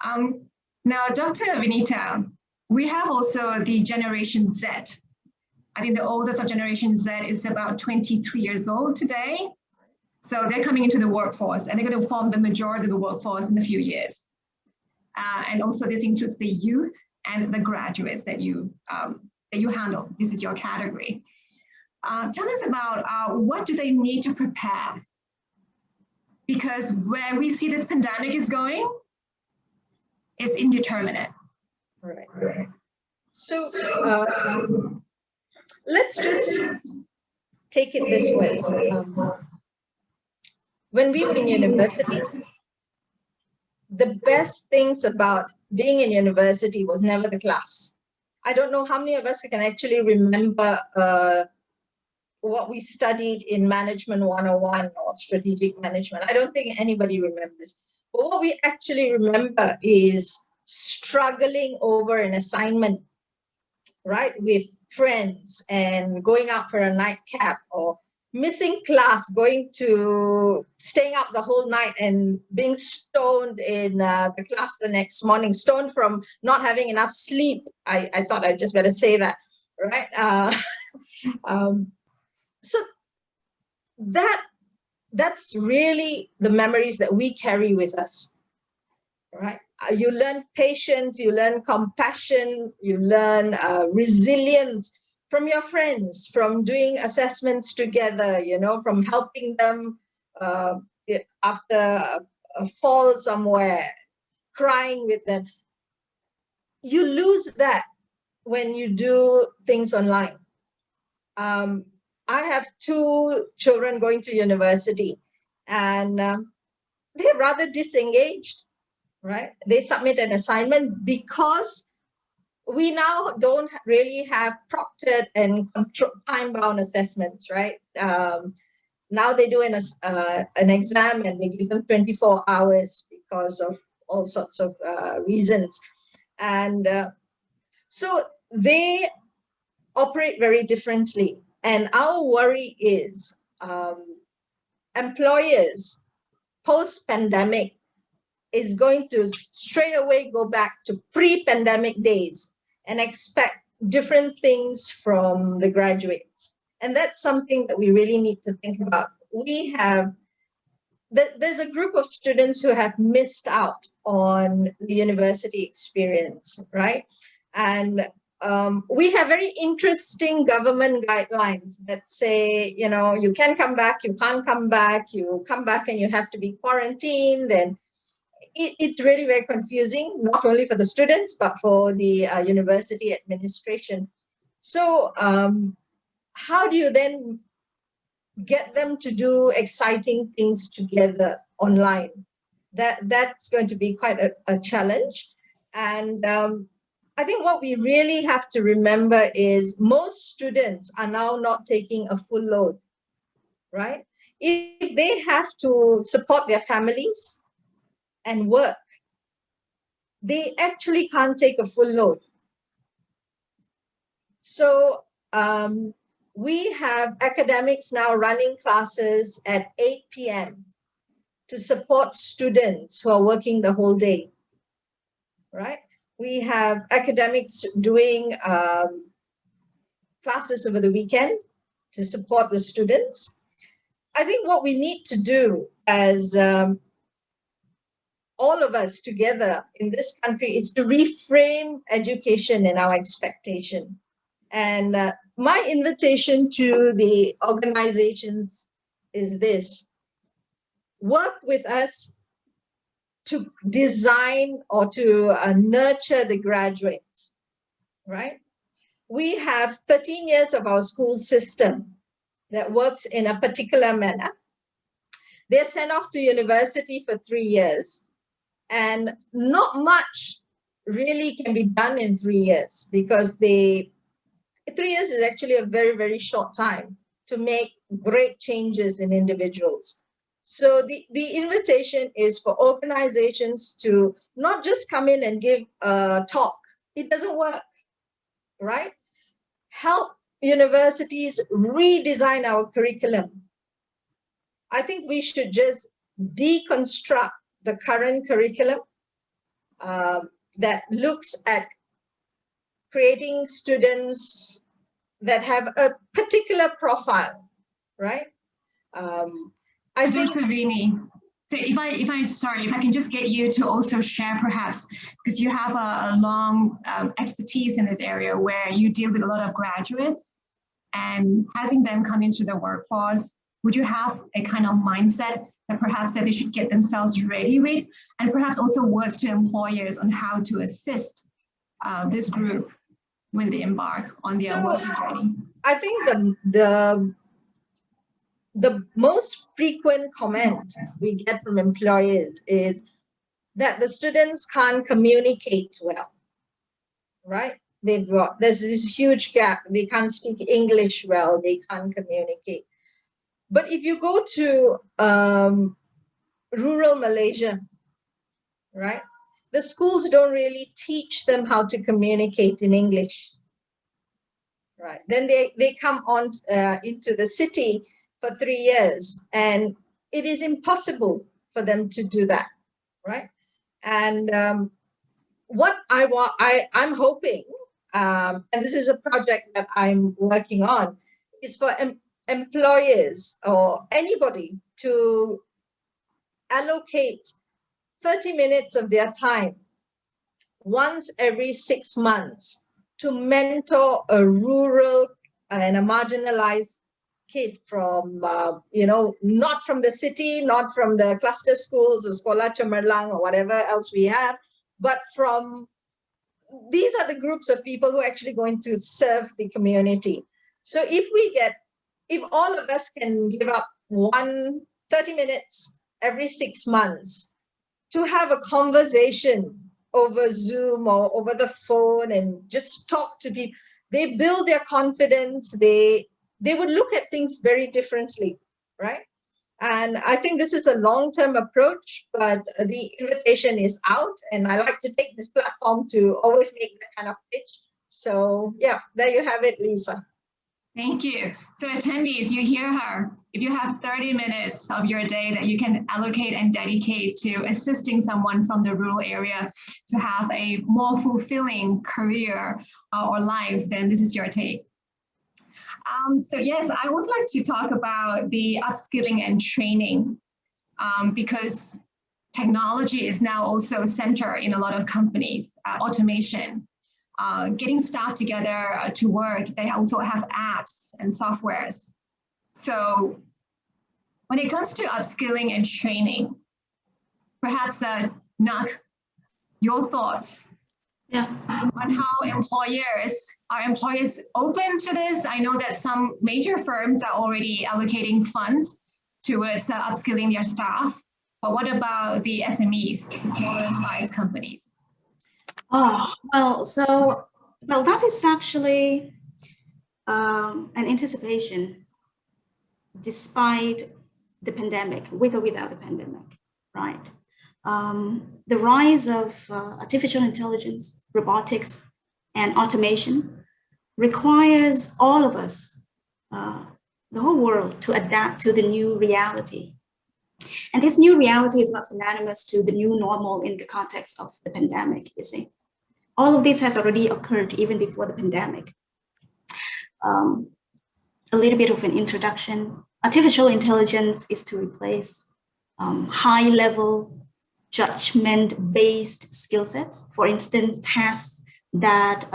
Now, Dr. Vinitha, we have also the Generation Z. I think the oldest of Generation Z is about 23 years old today. So they're coming into the workforce, and they're going to form the majority of the workforce in a few years. And also this includes the youth and the graduates that you handle. This is your category. Tell us about what do they need to prepare? Because where we see this pandemic is going is indeterminate. Right. So let's just take it this way. When we were in university, the best things about being in university was never the class. I don't know how many of us can actually remember what we studied in Management 101 or Strategic Management. I don't think anybody remembers. But what we actually remember is struggling over an assignment, right, with friends, and going out for a nightcap, or missing class, staying up the whole night and being stoned in the class the next morning, stoned from not having enough sleep. I thought I'd just better say that, right? So that's really the memories that we carry with us, right? You learn patience, you learn compassion, you learn resilience from your friends, from doing assessments together, from helping them after a fall somewhere, crying with them. You lose that when you do things online. I have 2 children going to university, and they're rather disengaged, right? They submit an assignment because we now don't really have proctored and time-bound assessments, right? Now they do an exam, and they give them 24 hours because of all sorts of reasons. And so they operate very differently. And our worry is employers post-pandemic is going to straight away go back to pre-pandemic days and expect different things from the graduates. And that's something that we really need to think about. There's a group of students who have missed out on the university experience, right? And we have very interesting government guidelines that say, you can come back, you can't come back, you come back and you have to be quarantined. And it's really very confusing, not only for the students, but for the university administration. So how do you then get them to do exciting things together online? that's going to be quite a challenge. And I think what we really have to remember is most students are now not taking a full load, right? If they have to support their families and work, they actually can't take a full load. So we have academics now running classes at 8 p.m. to support students who are working the whole day, right? We have academics doing classes over the weekend to support the students. I think what we need to do as all of us together in this country is to reframe education and our expectation. And my invitation to the organizations is this: work with us to design or to nurture the graduates, right? We have 13 years of our school system that works in a particular manner. They're sent off to university for 3 years, and not much really can be done in 3 years, because 3 years is actually a very, very short time to make great changes in individuals. So the invitation is for organizations to not just come in and give a talk. It doesn't work, right? Help universities redesign our curriculum. I think we should just deconstruct the current curriculum that looks at creating students that have a particular profile, right? I think, Dr. Vini, so if I can just get you to also share, perhaps, because you have a long expertise in this area where you deal with a lot of graduates, and having them come into the workforce, would you have a kind of mindset that perhaps that they should get themselves ready with, and perhaps also words to employers on how to assist this group when they embark on their working journey? I think the most frequent comment we get from employers is that the students can't communicate well, right? There's this huge gap. They can't speak English well. They can't communicate. But if you go to rural Malaysia, right, the schools don't really teach them how to communicate in English, right? Then they come on into the city for 3 years, and it is impossible for them to do that, right? And what I'm hoping, and this is a project that I'm working on, is for employers or anybody to allocate 30 minutes of their time once every 6 months to mentor a rural and a marginalized kid from, not from the city, not from the cluster schools, or Sekolah Cemerlang, or whatever else we have, but from, these are the groups of people who are actually going to serve the community. So if all of us can give up 30 minutes every 6 months to have a conversation over Zoom or over the phone and just talk to people, they build their confidence, they would look at things very differently, right? And I think this is a long-term approach, but the invitation is out, and I like to take this platform to always make that kind of pitch. So yeah, there you have it, Lisa. Thank you. So attendees, you hear her. If you have 30 minutes of your day that you can allocate and dedicate to assisting someone from the rural area to have a more fulfilling career or life, then this is your take. So yes, I would like to talk about the upskilling and training because technology is now also center in a lot of companies, automation. Getting staff together to work, they also have apps and softwares. So when it comes to upskilling and training, perhaps Nak, your thoughts on how are employers open to this? I know that some major firms are already allocating funds towards upskilling their staff. But what about the SMEs, the smaller size companies? Oh, well, that is actually an anticipation despite the pandemic, with or without the pandemic, right? The rise of artificial intelligence, robotics, and automation requires all of us, the whole world, to adapt to the new reality. And this new reality is not synonymous to the new normal in the context of the pandemic, you see. All of this has already occurred even before the pandemic. A little bit of an introduction. Artificial intelligence is to replace high-level judgment-based skill sets. For instance, tasks that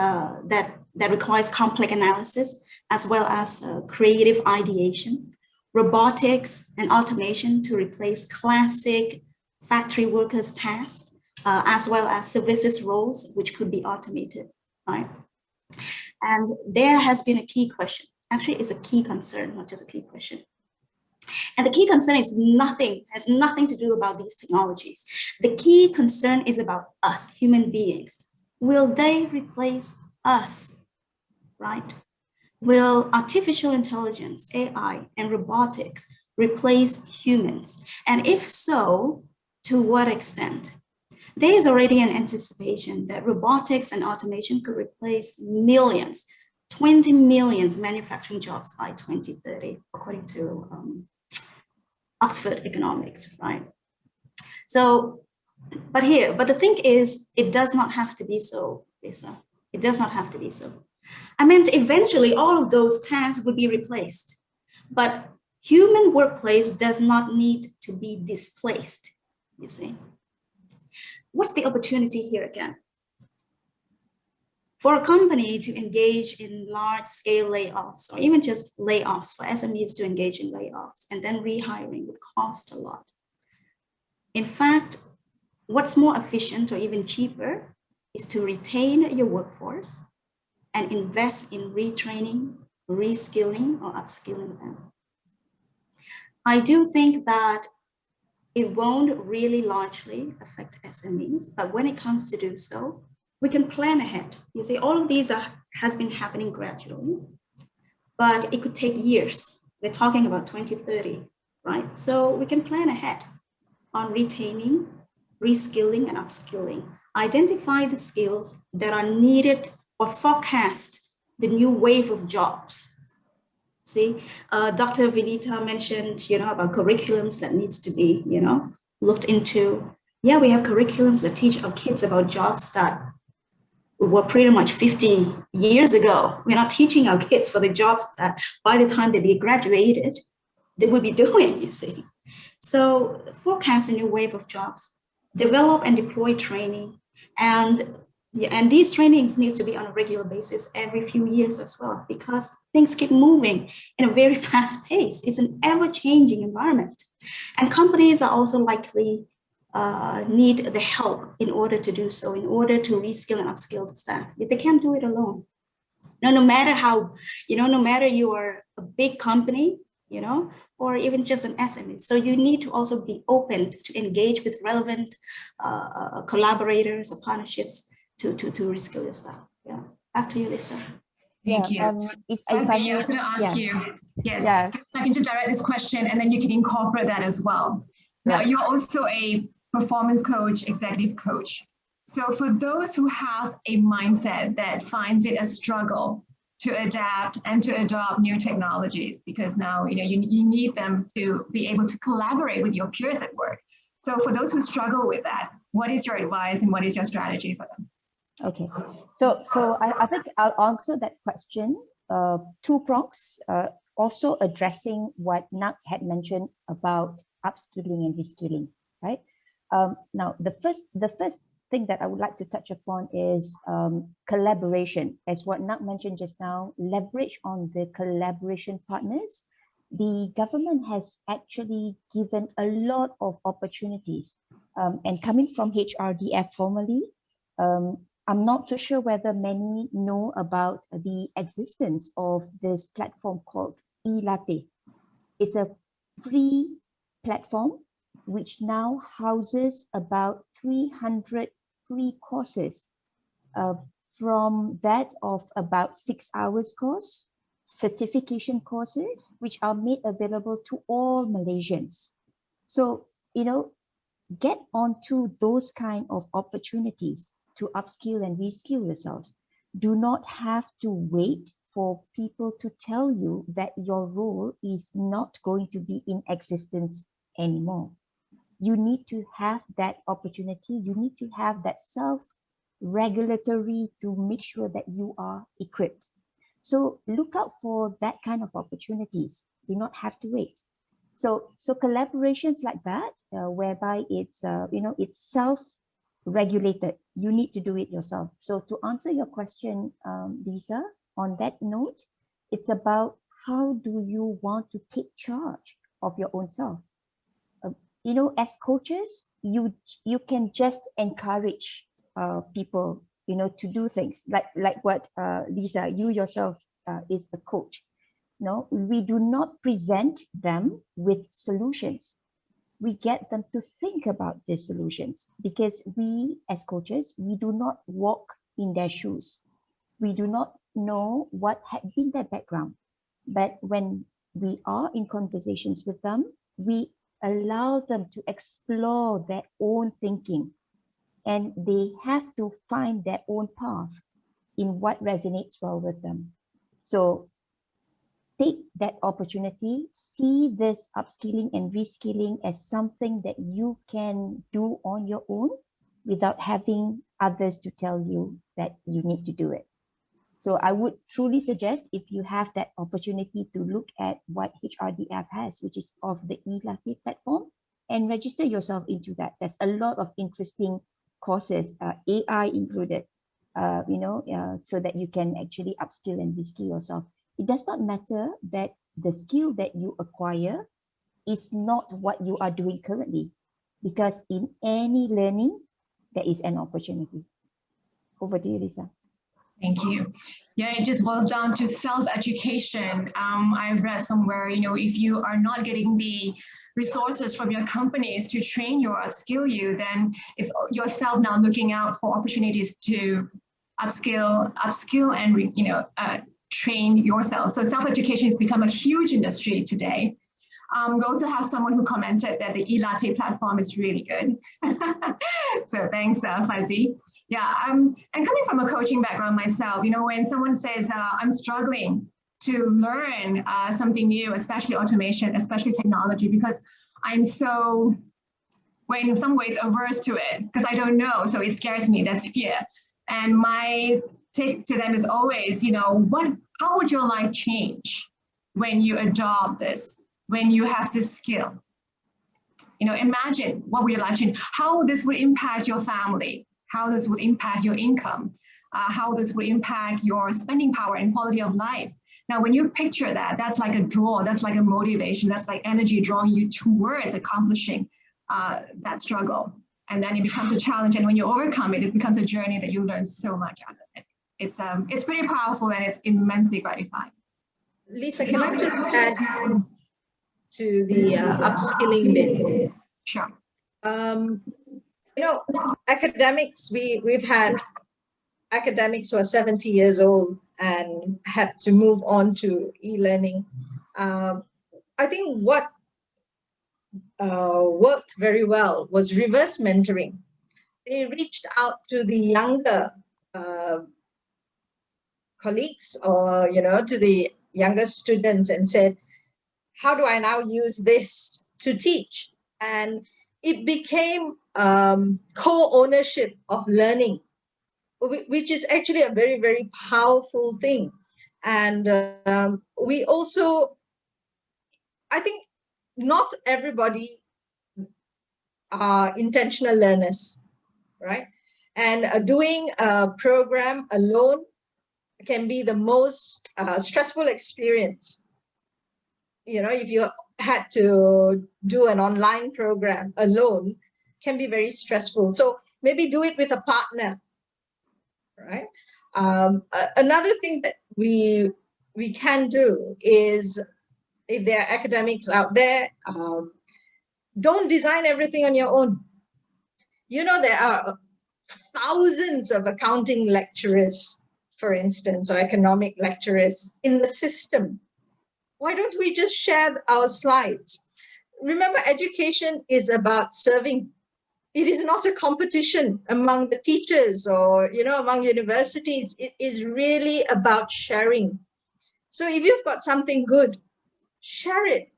requires complex analysis, as well as creative ideation. Robotics and automation to replace classic factory workers' tasks, as well as services roles, which could be automated, right? And there has been a key question. Actually, it's a key concern, not just a key question. And the key concern has nothing to do about these technologies. The key concern is about us, human beings. Will they replace us, right? Will artificial intelligence, AI, and robotics replace humans? And if so, to what extent? There is already an anticipation that robotics and automation could replace millions, 20 million manufacturing jobs by 2030, according to Oxford Economics, right? So, but the thing is, it does not have to be so, Lisa. It does not have to be so. I meant eventually all of those tasks would be replaced, but human workplace does not need to be displaced, you see. What's the opportunity here again? For a company to engage in large-scale layoffs, or even just layoffs, for SMEs to engage in layoffs, and then rehiring would cost a lot. In fact, what's more efficient or even cheaper is to retain your workforce and invest in retraining, reskilling, or upskilling them. I do think that it won't really largely affect SMEs, but when it comes to do so, we can plan ahead. You see, all of these has been happening gradually, but it could take years. We're talking about 2030, right? So we can plan ahead on retaining, reskilling, and upskilling. Identify the skills that are needed or forecast the new wave of jobs. See, Dr. Vinitha mentioned, about curriculums that needs to be, looked into. Yeah, we have curriculums that teach our kids about jobs that were pretty much 50 years ago. We're not teaching our kids for the jobs that by the time that they graduated, they will be doing, you see. So forecast a new wave of jobs, develop and deploy training, and these trainings need to be on a regular basis every few years as well, because things keep moving in a very fast pace. It's an ever-changing environment. And companies are also likely need the help in order to do so, in order to reskill and upskill the staff. They can't do it alone. No matter how, no matter you are a big company, or even just an SME. So you need to also be open to engage with relevant collaborators or partnerships to reskill your staff. Yeah, back to you, Lisa. Thank you. I was going to ask you, yes, I can just direct this question and then you can incorporate that as well. Now, you're also a performance coach, executive coach. So for those who have a mindset that finds it a struggle to adapt and to adopt new technologies, because now you need them to be able to collaborate with your peers at work. So for those who struggle with that, what is your advice and what is your strategy for them? Okay, so I think I'll answer that question. Two prongs, also addressing what Nak had mentioned about upskilling and reskilling, right? Now, the first thing that I would like to touch upon is collaboration. As what Nak mentioned just now, leverage on the collaboration partners. The government has actually given a lot of opportunities. And coming from HRDF formally, I'm not too sure whether many know about the existence of this platform called eLatte. It's a free platform which now houses about 300 free courses, from that of about 6 hours course, certification courses, which are made available to all Malaysians. So, you know, get onto those kind of opportunities to upskill and reskill yourselves. Do not have to wait for people to tell you that your role is not going to be in existence anymore. You need to have that opportunity. You need to have that self-regulatory to make sure that you are equipped. So look out for that kind of opportunities. Do not have to wait. So collaborations like that, whereby it's it's self-regulated. You need to do it yourself. So to answer your question, Lisa, on that note, it's about how do you want to take charge of your own self. You know, as coaches, you can just encourage people, you know, to do things like what Lisa, you yourself is a coach. No, we do not present them with solutions. We get them to think about these solutions, because we as coaches, we do not walk in their shoes. We do not know what had been their background. But when we are in conversations with them, we allow them to explore their own thinking, and they have to find their own path in what resonates well with them. So take that opportunity, see this upskilling and reskilling as something that you can do on your own without having others to tell you that you need to do it. So I would truly suggest, if you have that opportunity, to look at what HRDF has, which is of the e-learning platform, and register yourself into that. There's a lot of interesting courses, AI included, so that you can actually upskill and reskill yourself. It does not matter that the skill that you acquire is not what you are doing currently, because in any learning, there is an opportunity. Over to you, Lisa. Thank you. Yeah, it just boils down to self-education. I've read somewhere, you know, if you are not getting the resources from your companies to train you or upskill you, then it's yourself now looking out for opportunities to upskill and train yourself. So self-education has become a huge industry today. We also have someone who commented that the e-latte platform is really good. So thanks, Fazi. Yeah, and coming from a coaching background myself, you know, when someone says, I'm struggling to learn something new, especially automation, especially technology, because I'm so, well, in some ways averse to it, because I don't know, so it scares me, that's fear. And my take to them is always, you know, how would your life change when you adopt this? When you have this skill, you know, imagine what will your life change, how this would impact your family, how this would impact your income, how this would impact your spending power and quality of life. Now, when you picture that, that's like a draw, that's like a motivation, that's like energy drawing you towards accomplishing that struggle. And then it becomes a challenge. And when you overcome it, it becomes a journey that you learn so much out of it. It's pretty powerful and it's immensely gratifying. Lisa, can I just add to the upskilling bit? Sure. You know, academics, we've had academics who are 70 years old and had to move on to e-learning. I think what worked very well was reverse mentoring. They reached out to the younger colleagues, or, you know, to the younger students and said, how do I now use this to teach? And it became co-ownership of learning, which is actually a very, very powerful thing. And we also, I think not everybody are intentional learners, right? And doing a program alone can be the most stressful experience. You know, if you had to do an online program alone, can be very stressful. So maybe do it with a partner, right? Another thing that we can do is, if there are academics out there, Don't design everything on your own. You know, there are thousands of accounting lecturers, for instance, or economic lecturers in the system. Why don't we just share our slides? Remember, education is about serving. It is not a competition among the teachers or, you know, among universities. It is really about sharing. So if you've got something good, share it.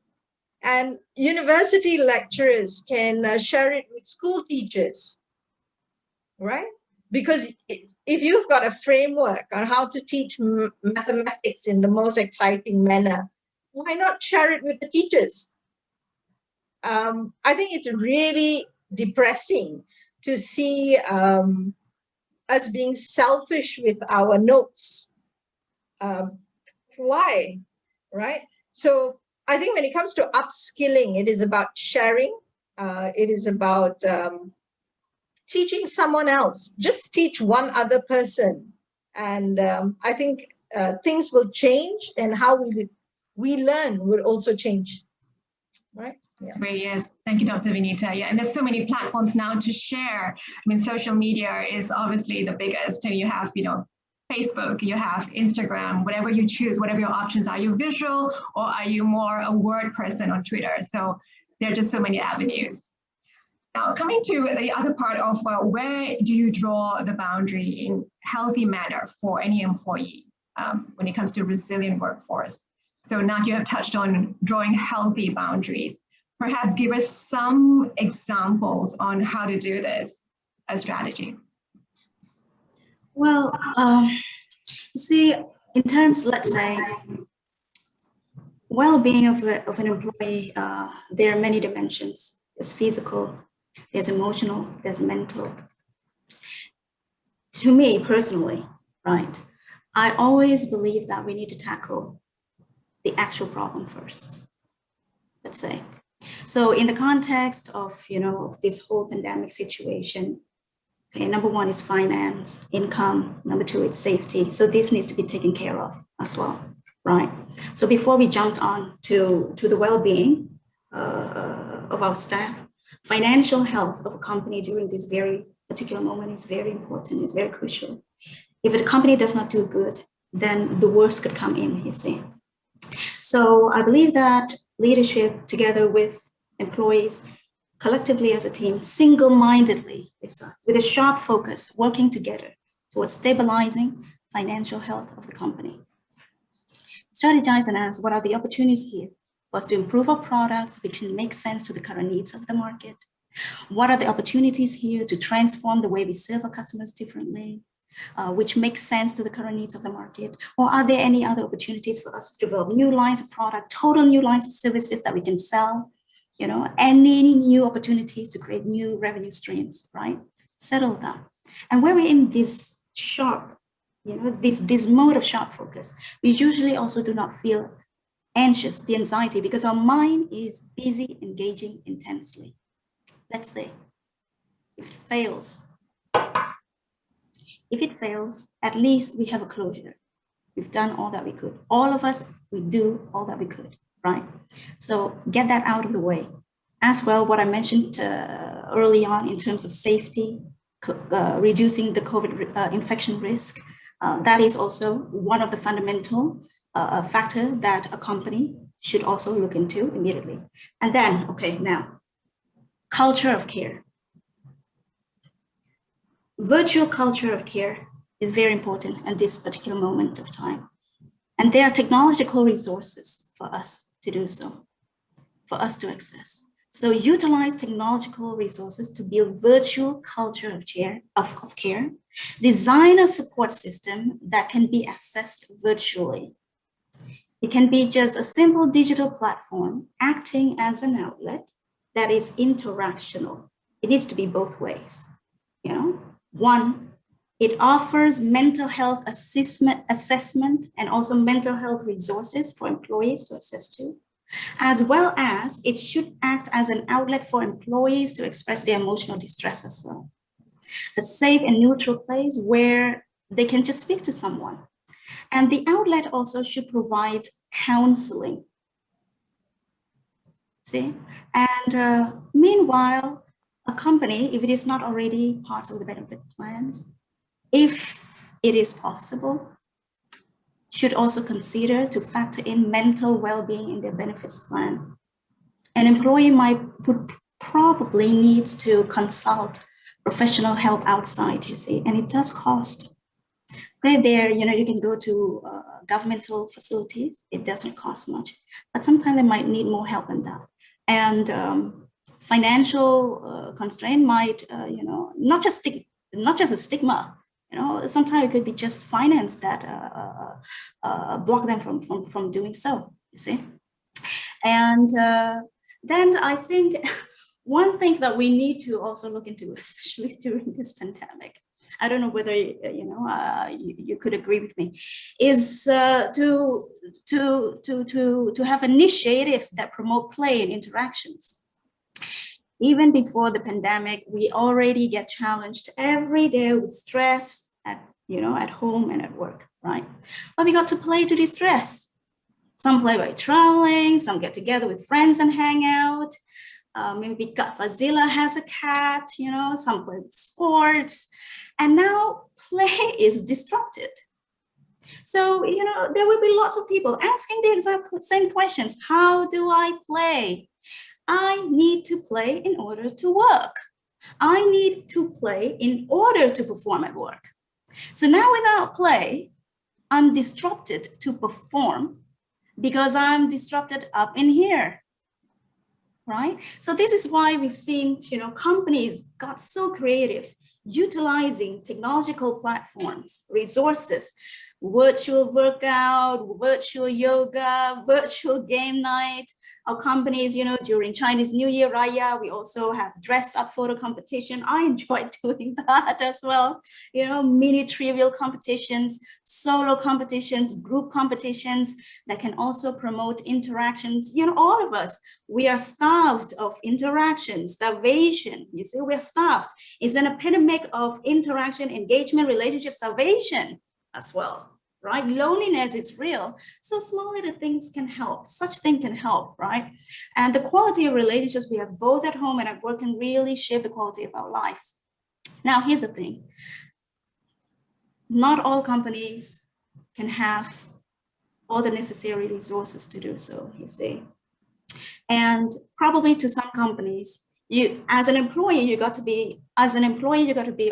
And university lecturers can share it with school teachers, right? Because if you've got a framework on how to teach mathematics in the most exciting manner, why not share it with the teachers? I think it's really depressing to see us being selfish with our notes. Why, right? So I think when it comes to upskilling, it is about sharing. It is about teaching someone else. Just teach one other person. And I think things will change, and how we learn will also change, right? Yeah. Great, yes. Thank you, Dr. Vinitha. Yeah, and there's so many platforms now to share. I mean, social media is obviously the biggest. You have, you know, Facebook, you have Instagram, whatever you choose, whatever your options are. Are you visual, or are you more a word person on Twitter? So there are just so many avenues. Now, coming to the other part of where do you draw the boundary in healthy manner for any employee when it comes to resilient workforce? So now you have touched on drawing healthy boundaries. Perhaps give us some examples on how to do this as strategy. Well, see, in terms, let's say, well-being of an employee, there are many dimensions. There's physical, there's emotional, there's mental. To me personally, right, I always believe that we need to tackle the actual problem first, let's say. So in the context of, you know, this whole pandemic situation, okay, number one is finance, income. Number two, it's safety. So this needs to be taken care of as well, right? So before we jumped on to the well-being of our staff, financial health of a company during this very particular moment is very important, it's very crucial. If the company does not do good, then the worst could come in, you see. So I believe that leadership, together with employees, collectively as a team, single-mindedly, with a sharp focus, working together towards stabilizing financial health of the company. Strategize and ask, what are the opportunities here for us to improve our products, which can make sense to the current needs of the market? What are the opportunities here to transform the way we serve our customers differently, which makes sense to the current needs of the market? Or are there any other opportunities for us to develop new lines of product, total new lines of services that we can sell? You know, any new opportunities to create new revenue streams, right? Settle that. And when we're in this sharp, you know, this mode of sharp focus, we usually also do not feel anxious, the anxiety, because our mind is busy engaging intensely. Let's say, if it fails, at least we have a closure. We've done all that we could. All of us, we do all that we could, right? So get that out of the way. As well, what I mentioned early on in terms of safety, reducing the COVID infection risk, that is also one of the fundamental factor that a company should also look into immediately. And then, okay, now, culture of care. Virtual culture of care is very important at this particular moment of time. And there are technological resources for us to do so, for us to access. So utilize technological resources to build virtual culture of care, design a support system that can be accessed virtually. It can be just a simple digital platform acting as an outlet that is interactional. It needs to be both ways, you know? One, it offers mental health assessment and also mental health resources for employees to access to, as well as it should act as an outlet for employees to express their emotional distress as well. A safe and neutral place where they can just speak to someone. And the outlet also should provide counseling. See? And meanwhile, a company, if it is not already part of the benefit plans, if it is possible, should also consider to factor in mental well-being in their benefits plan. An employee would probably needs to consult professional help outside, you see, and it does cost. Right there, you can go to governmental facilities. It doesn't cost much, but sometimes they might need more help than that. And financial constraint might, not just a stigma. Sometimes it could be just finance that block them from doing so. You see, and then I think one thing that we need to also look into, especially during this pandemic, I don't know whether you could agree with me, is to have initiatives that promote play and interactions. Even before the pandemic, we already get challenged every day with stress at home and at work, right? But we got to play to distress. Some play by traveling, some get together with friends and hang out. Maybe Fazilah has a cat, some play with sports. And now play is disrupted. So, there will be lots of people asking the exact same questions. How do I play? I need to play in order to work. I need to play in order to perform at work. So now without play, I'm disrupted to perform because I'm disrupted up in here, right? So this is why we've seen, companies got so creative, utilizing technological platforms, resources, virtual workout, virtual yoga, virtual game night. Our companies, during Chinese New Year, Raya, we also have dress up photo competition. I enjoy doing that as well. Mini trivial competitions, solo competitions, group competitions that can also promote interactions. All of us, we are starved of interaction, starvation. You see, we're starved. It's an epidemic of interaction, engagement, relationship, salvation as well. Right? Loneliness is real. So small little things can help. Such thing can help, right? And the quality of relationships we have both at home and at work can really shape the quality of our lives. Now, here's the thing. Not all companies can have all the necessary resources to do so, you see. And probably to some companies, as an employee, you got to be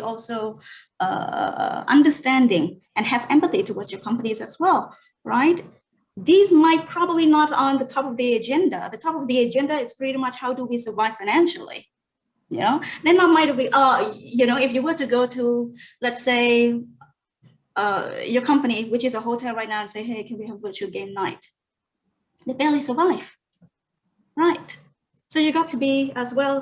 also understanding and have empathy towards your companies as well, right? These might probably not on the top of the agenda. The top of the agenda is pretty much how do we survive financially, Then that might be, if you were to go to, let's say, your company, which is a hotel right now, and say, hey, can we have virtual game night? They barely survive, right? So you got to be as well,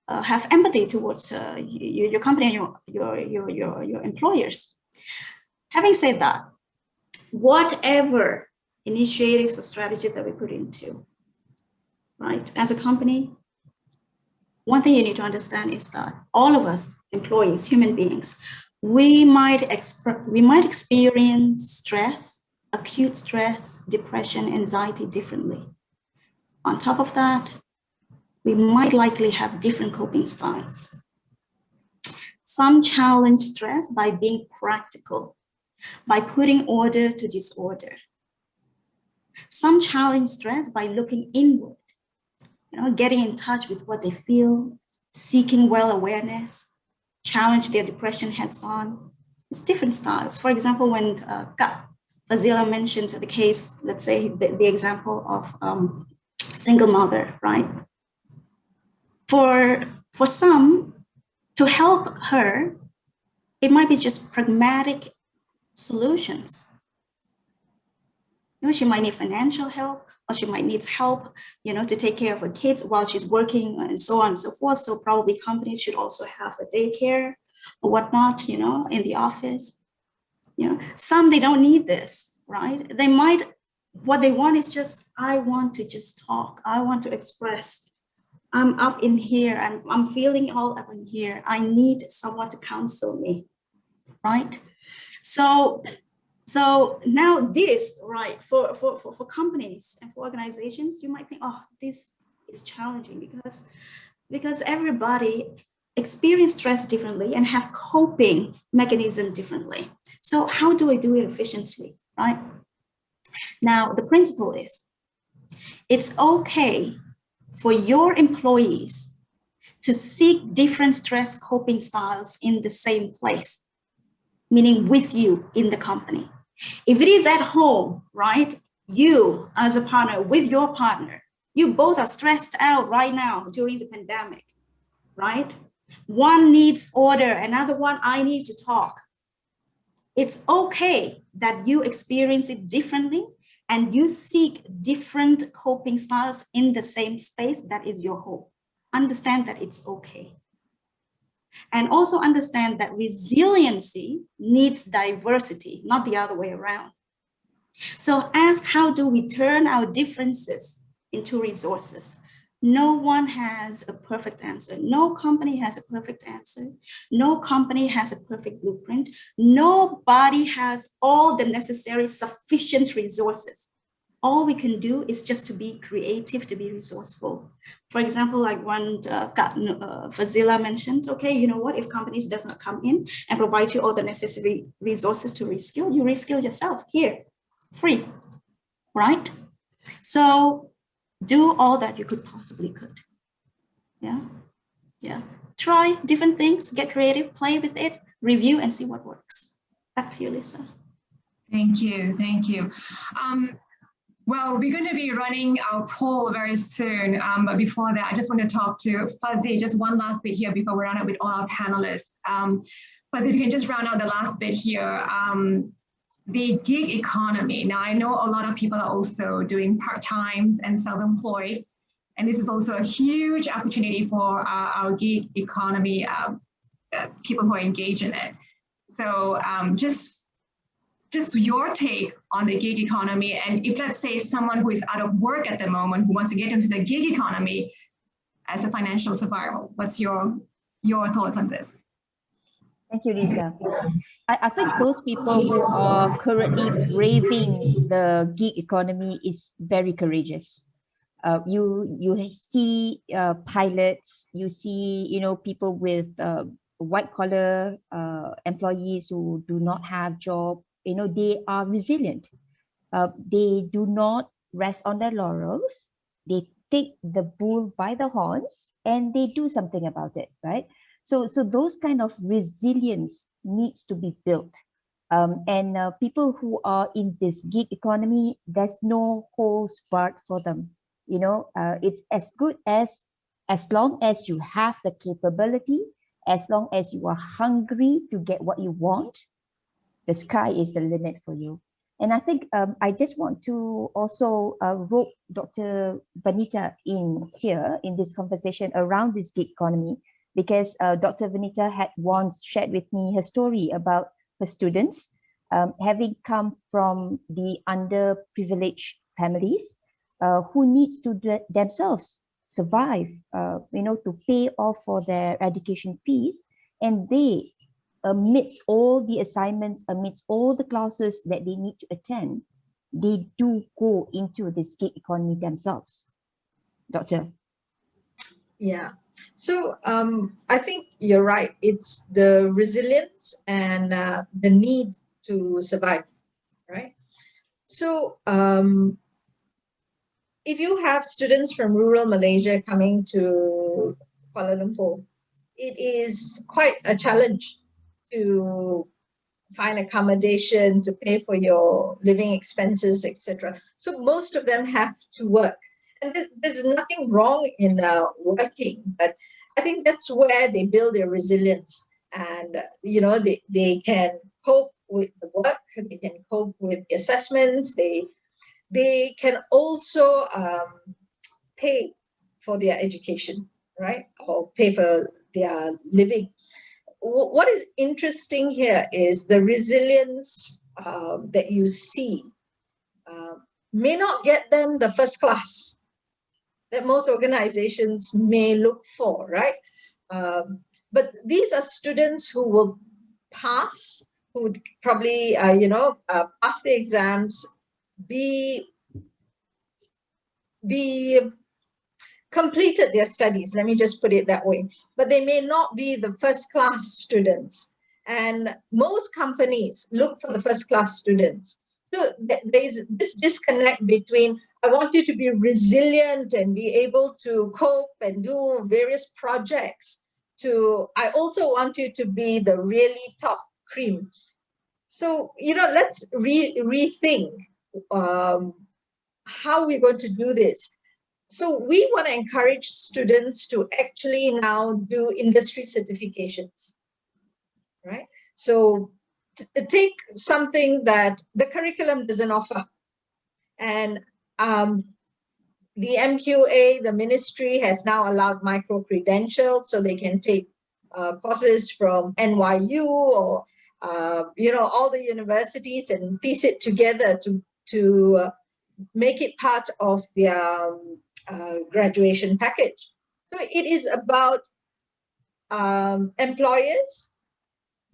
have empathy towards your company and your employers. Having said that, whatever initiatives or strategies that we put into, right, as a company, one thing you need to understand is that all of us, employees, human beings, we might experience stress, acute stress, depression, anxiety differently. On top of that, we might likely have different coping styles. Some challenge stress by being practical, by putting order to disorder. Some challenge stress by looking inward, getting in touch with what they feel, seeking well awareness, challenge their depression heads on. It's different styles. For example, when Fazilah mentioned the case, let's say the example of single mother, right? For some, to help her, it might be just pragmatic solutions. She might need financial help, or she might need help, to take care of her kids while she's working and so on and so forth. So probably companies should also have a daycare or whatnot, in the office. Some, they don't need this, right? What they want is just, I want to just talk. I want to express. I'm up in here and I'm feeling all up in here. I need someone to counsel me, right? So So now this, right, for companies and for organizations, you might think, oh, this is challenging because everybody experience stress differently and have coping mechanism differently. So how do I do it efficiently, right? Now, the principle is, it's okay for your employees to seek different stress coping styles in the same place, meaning with you in the company. If it is at home, right, you as a partner with your partner, you both are stressed out right now during the pandemic, right? One needs order, another one, I need to talk. It's okay that you experience it differently and you seek different coping styles in the same space that is your home. Understand that it's okay. And also understand that resiliency needs diversity, not the other way around. So ask, how do we turn our differences into resources? No one has a perfect answer. No company has a perfect answer. No company has a perfect blueprint. Nobody has all the necessary sufficient resources. All we can do is just to be creative, to be resourceful. For example, like one Fazilah mentioned, okay, you know what, if companies does not come in and provide you all the necessary resources to reskill, you reskill yourself here, free, right? So do all that you could possibly could. Yeah. Try different things, get creative, play with it, review and see what works. Back to you, Lisa. Thank you. Well, we're going to be running our poll very soon. But before that, I just want to talk to Fuzzy, just one last bit here before we run out with all our panelists. Fuzzy, if you can just round out the last bit here. The gig economy. Now, I know a lot of people are also doing part-times and self-employed, and this is also a huge opportunity for our gig economy, people who are engaged in it. So just your take on the gig economy, and if, let's say, someone who is out of work at the moment who wants to get into the gig economy as a financial survival, what's your thoughts on this? Thank you, Lisa. I think those people who are currently braving the gig economy is very courageous. You see pilots, you see people with white collar employees who do not have job. They are resilient. They do not rest on their laurels. They take the bull by the horns and they do something about it, right? So those kind of resilience needs to be built. And people who are in this gig economy, there's no holds barred for them. It's as good as long as you have the capability, as long as you are hungry to get what you want, the sky is the limit for you. And I think I just want to also rope Dr. Vinitha in here in this conversation around this gig economy, because Dr. Vinitha had once shared with me her story about her students having come from the underprivileged families who needs to themselves survive, to pay off for their education fees. And they, amidst all the assignments, amidst all the classes that they need to attend, they do go into this gig economy themselves. Doctor? Yeah. So I think you're right. It's the resilience and the need to survive, right? So if you have students from rural Malaysia coming to Kuala Lumpur, it is quite a challenge to find accommodation, to pay for your living expenses, etc. So most of them have to work. And there's nothing wrong in working, but I think that's where they build their resilience. And, they can cope with the work, they can cope with the assessments, they can also pay for their education, right? Or pay for their living. What is interesting here is the resilience that you see may not get them the first class that most organizations may look for, right? But these are students who will pass who would probably, pass the exams, be completed their studies, let me just put it that way, but they may not be the first-class students. And most companies look for the first-class students. So there's this disconnect between, I want you to be resilient and be able to cope and do various projects, to, I also want you to be the really top cream. So, let's rethink how we're going to do this. So we want to encourage students to actually now do industry certifications, right? So take something that the curriculum doesn't offer. And the MQA, the ministry, has now allowed micro-credentials, so they can take courses from NYU or, all the universities and piece it together to make it part of their graduation package. So it is about employers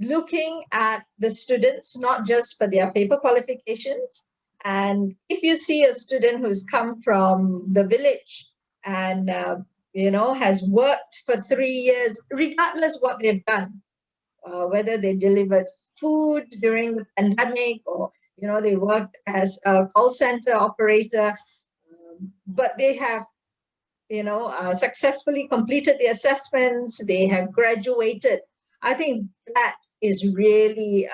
looking at the students, not just for their paper qualifications. And if you see a student who's come from the village and, has worked for 3 years, regardless what they've done, whether they delivered food during the pandemic or, they worked as a call center operator, but they have, successfully completed the assessments, they have graduated. I think that is really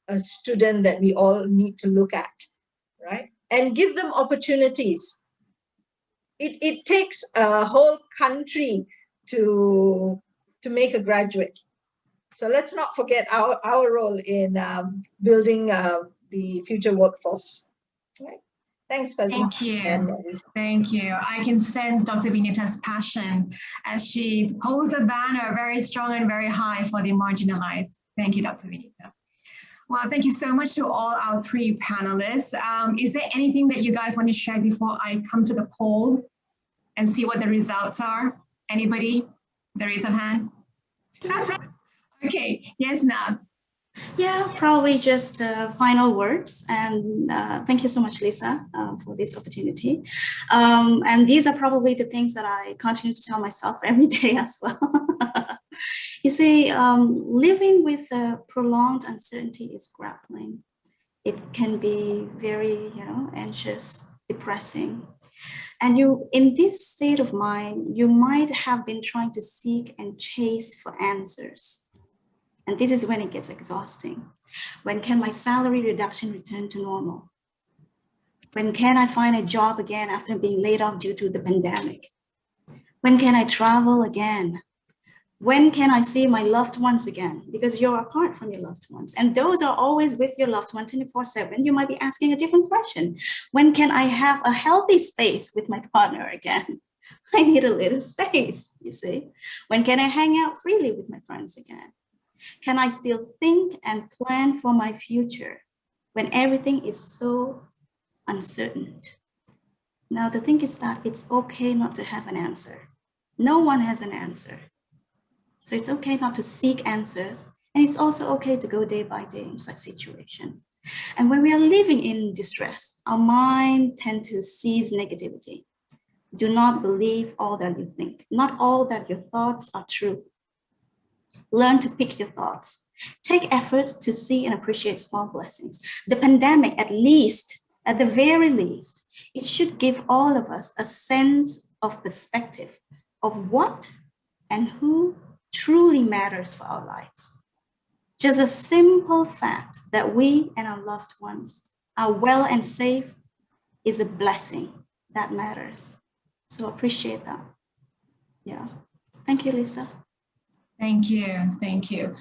a student that we all need to look at, right? And give them opportunities. It takes a whole country to make a graduate. So let's not forget our role in building the future workforce. Right? Thanks, Fazilah. Thank you. Thank you. I can sense Dr. Vinitha's passion as she holds a banner very strong and very high for the marginalized. Thank you, Dr. Vinitha. Well, thank you so much to all our 3 panelists. Is there anything that you guys want to share before I come to the poll and see what the results are? Anybody? The raise of hand. Okay, yes, now. Yeah, probably just final words. And thank you so much, Lisa, for this opportunity. And these are probably the things that I continue to tell myself every day as well. You see, living with prolonged uncertainty is grappling. It can be very, anxious, depressing. And in this state of mind, you might have been trying to seek and chase for answers. And this is when it gets exhausting. When can my salary reduction return to normal? When can I find a job again after being laid off due to the pandemic? When can I travel again? When can I see my loved ones again? Because you're apart from your loved ones. And those are always with your loved one 24/7. You might be asking a different question. When can I have a healthy space with my partner again? I need a little space, you see. When can I hang out freely with my friends again? Can I still think and plan for my future when everything is so uncertain? Now, the thing is that it's okay not to have an answer. No one has an answer. So it's okay not to seek answers. And it's also okay to go day by day in such situation. And when we are living in distress, our mind tends to seize negativity. Do not believe all that you think. Not all that your thoughts are true. Learn to pick your thoughts. Take efforts to see and appreciate small blessings. The pandemic, at the very least, it should give all of us a sense of perspective of what and who truly matters for our lives. Just a simple fact that we and our loved ones are well and safe is a blessing that matters. So appreciate that. Yeah. Thank you, Lisa. Thank you. Thank you.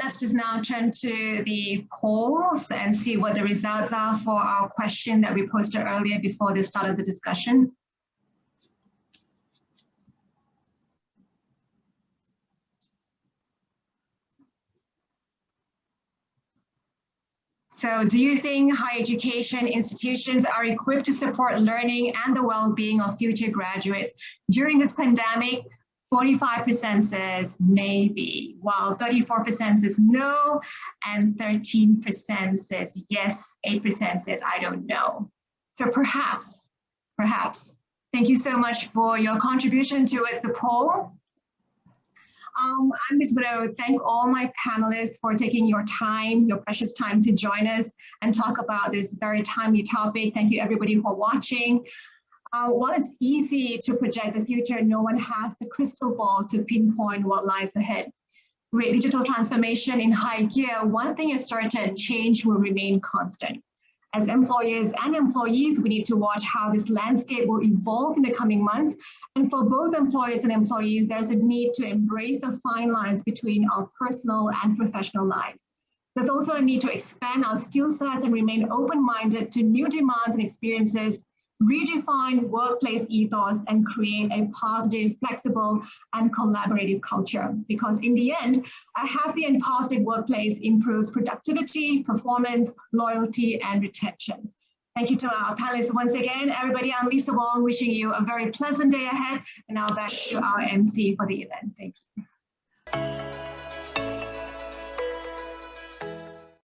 Let's just now turn to the polls and see what the results are for our question that we posted earlier before the start of the discussion. So do you think higher education institutions are equipped to support learning and the well-being of future graduates during this pandemic? 45% says maybe, while 34% says no, and 13% says yes, 8% says I don't know. So perhaps. Thank you so much for your contribution towards the poll. I'm just going to thank all my panelists for taking your time, your precious time to join us and talk about this very timely topic. Thank you everybody for watching. While it's easy to project the future, no one has the crystal ball to pinpoint what lies ahead. With digital transformation in high gear, one thing is certain: change will remain constant. As employers and employees, we need to watch how this landscape will evolve in the coming months. And for both employers and employees, there's a need to embrace the fine lines between our personal and professional lives. There's also a need to expand our skill sets and remain open-minded to new demands and experiences, redefine workplace ethos, and create a positive, flexible, and collaborative culture. Because in the end, a happy and positive workplace improves productivity, performance, loyalty, and retention. Thank you to our panelists once again. Everybody, I'm Lisa Wong, wishing you a very pleasant day ahead. And now back to our MC for the event. Thank you.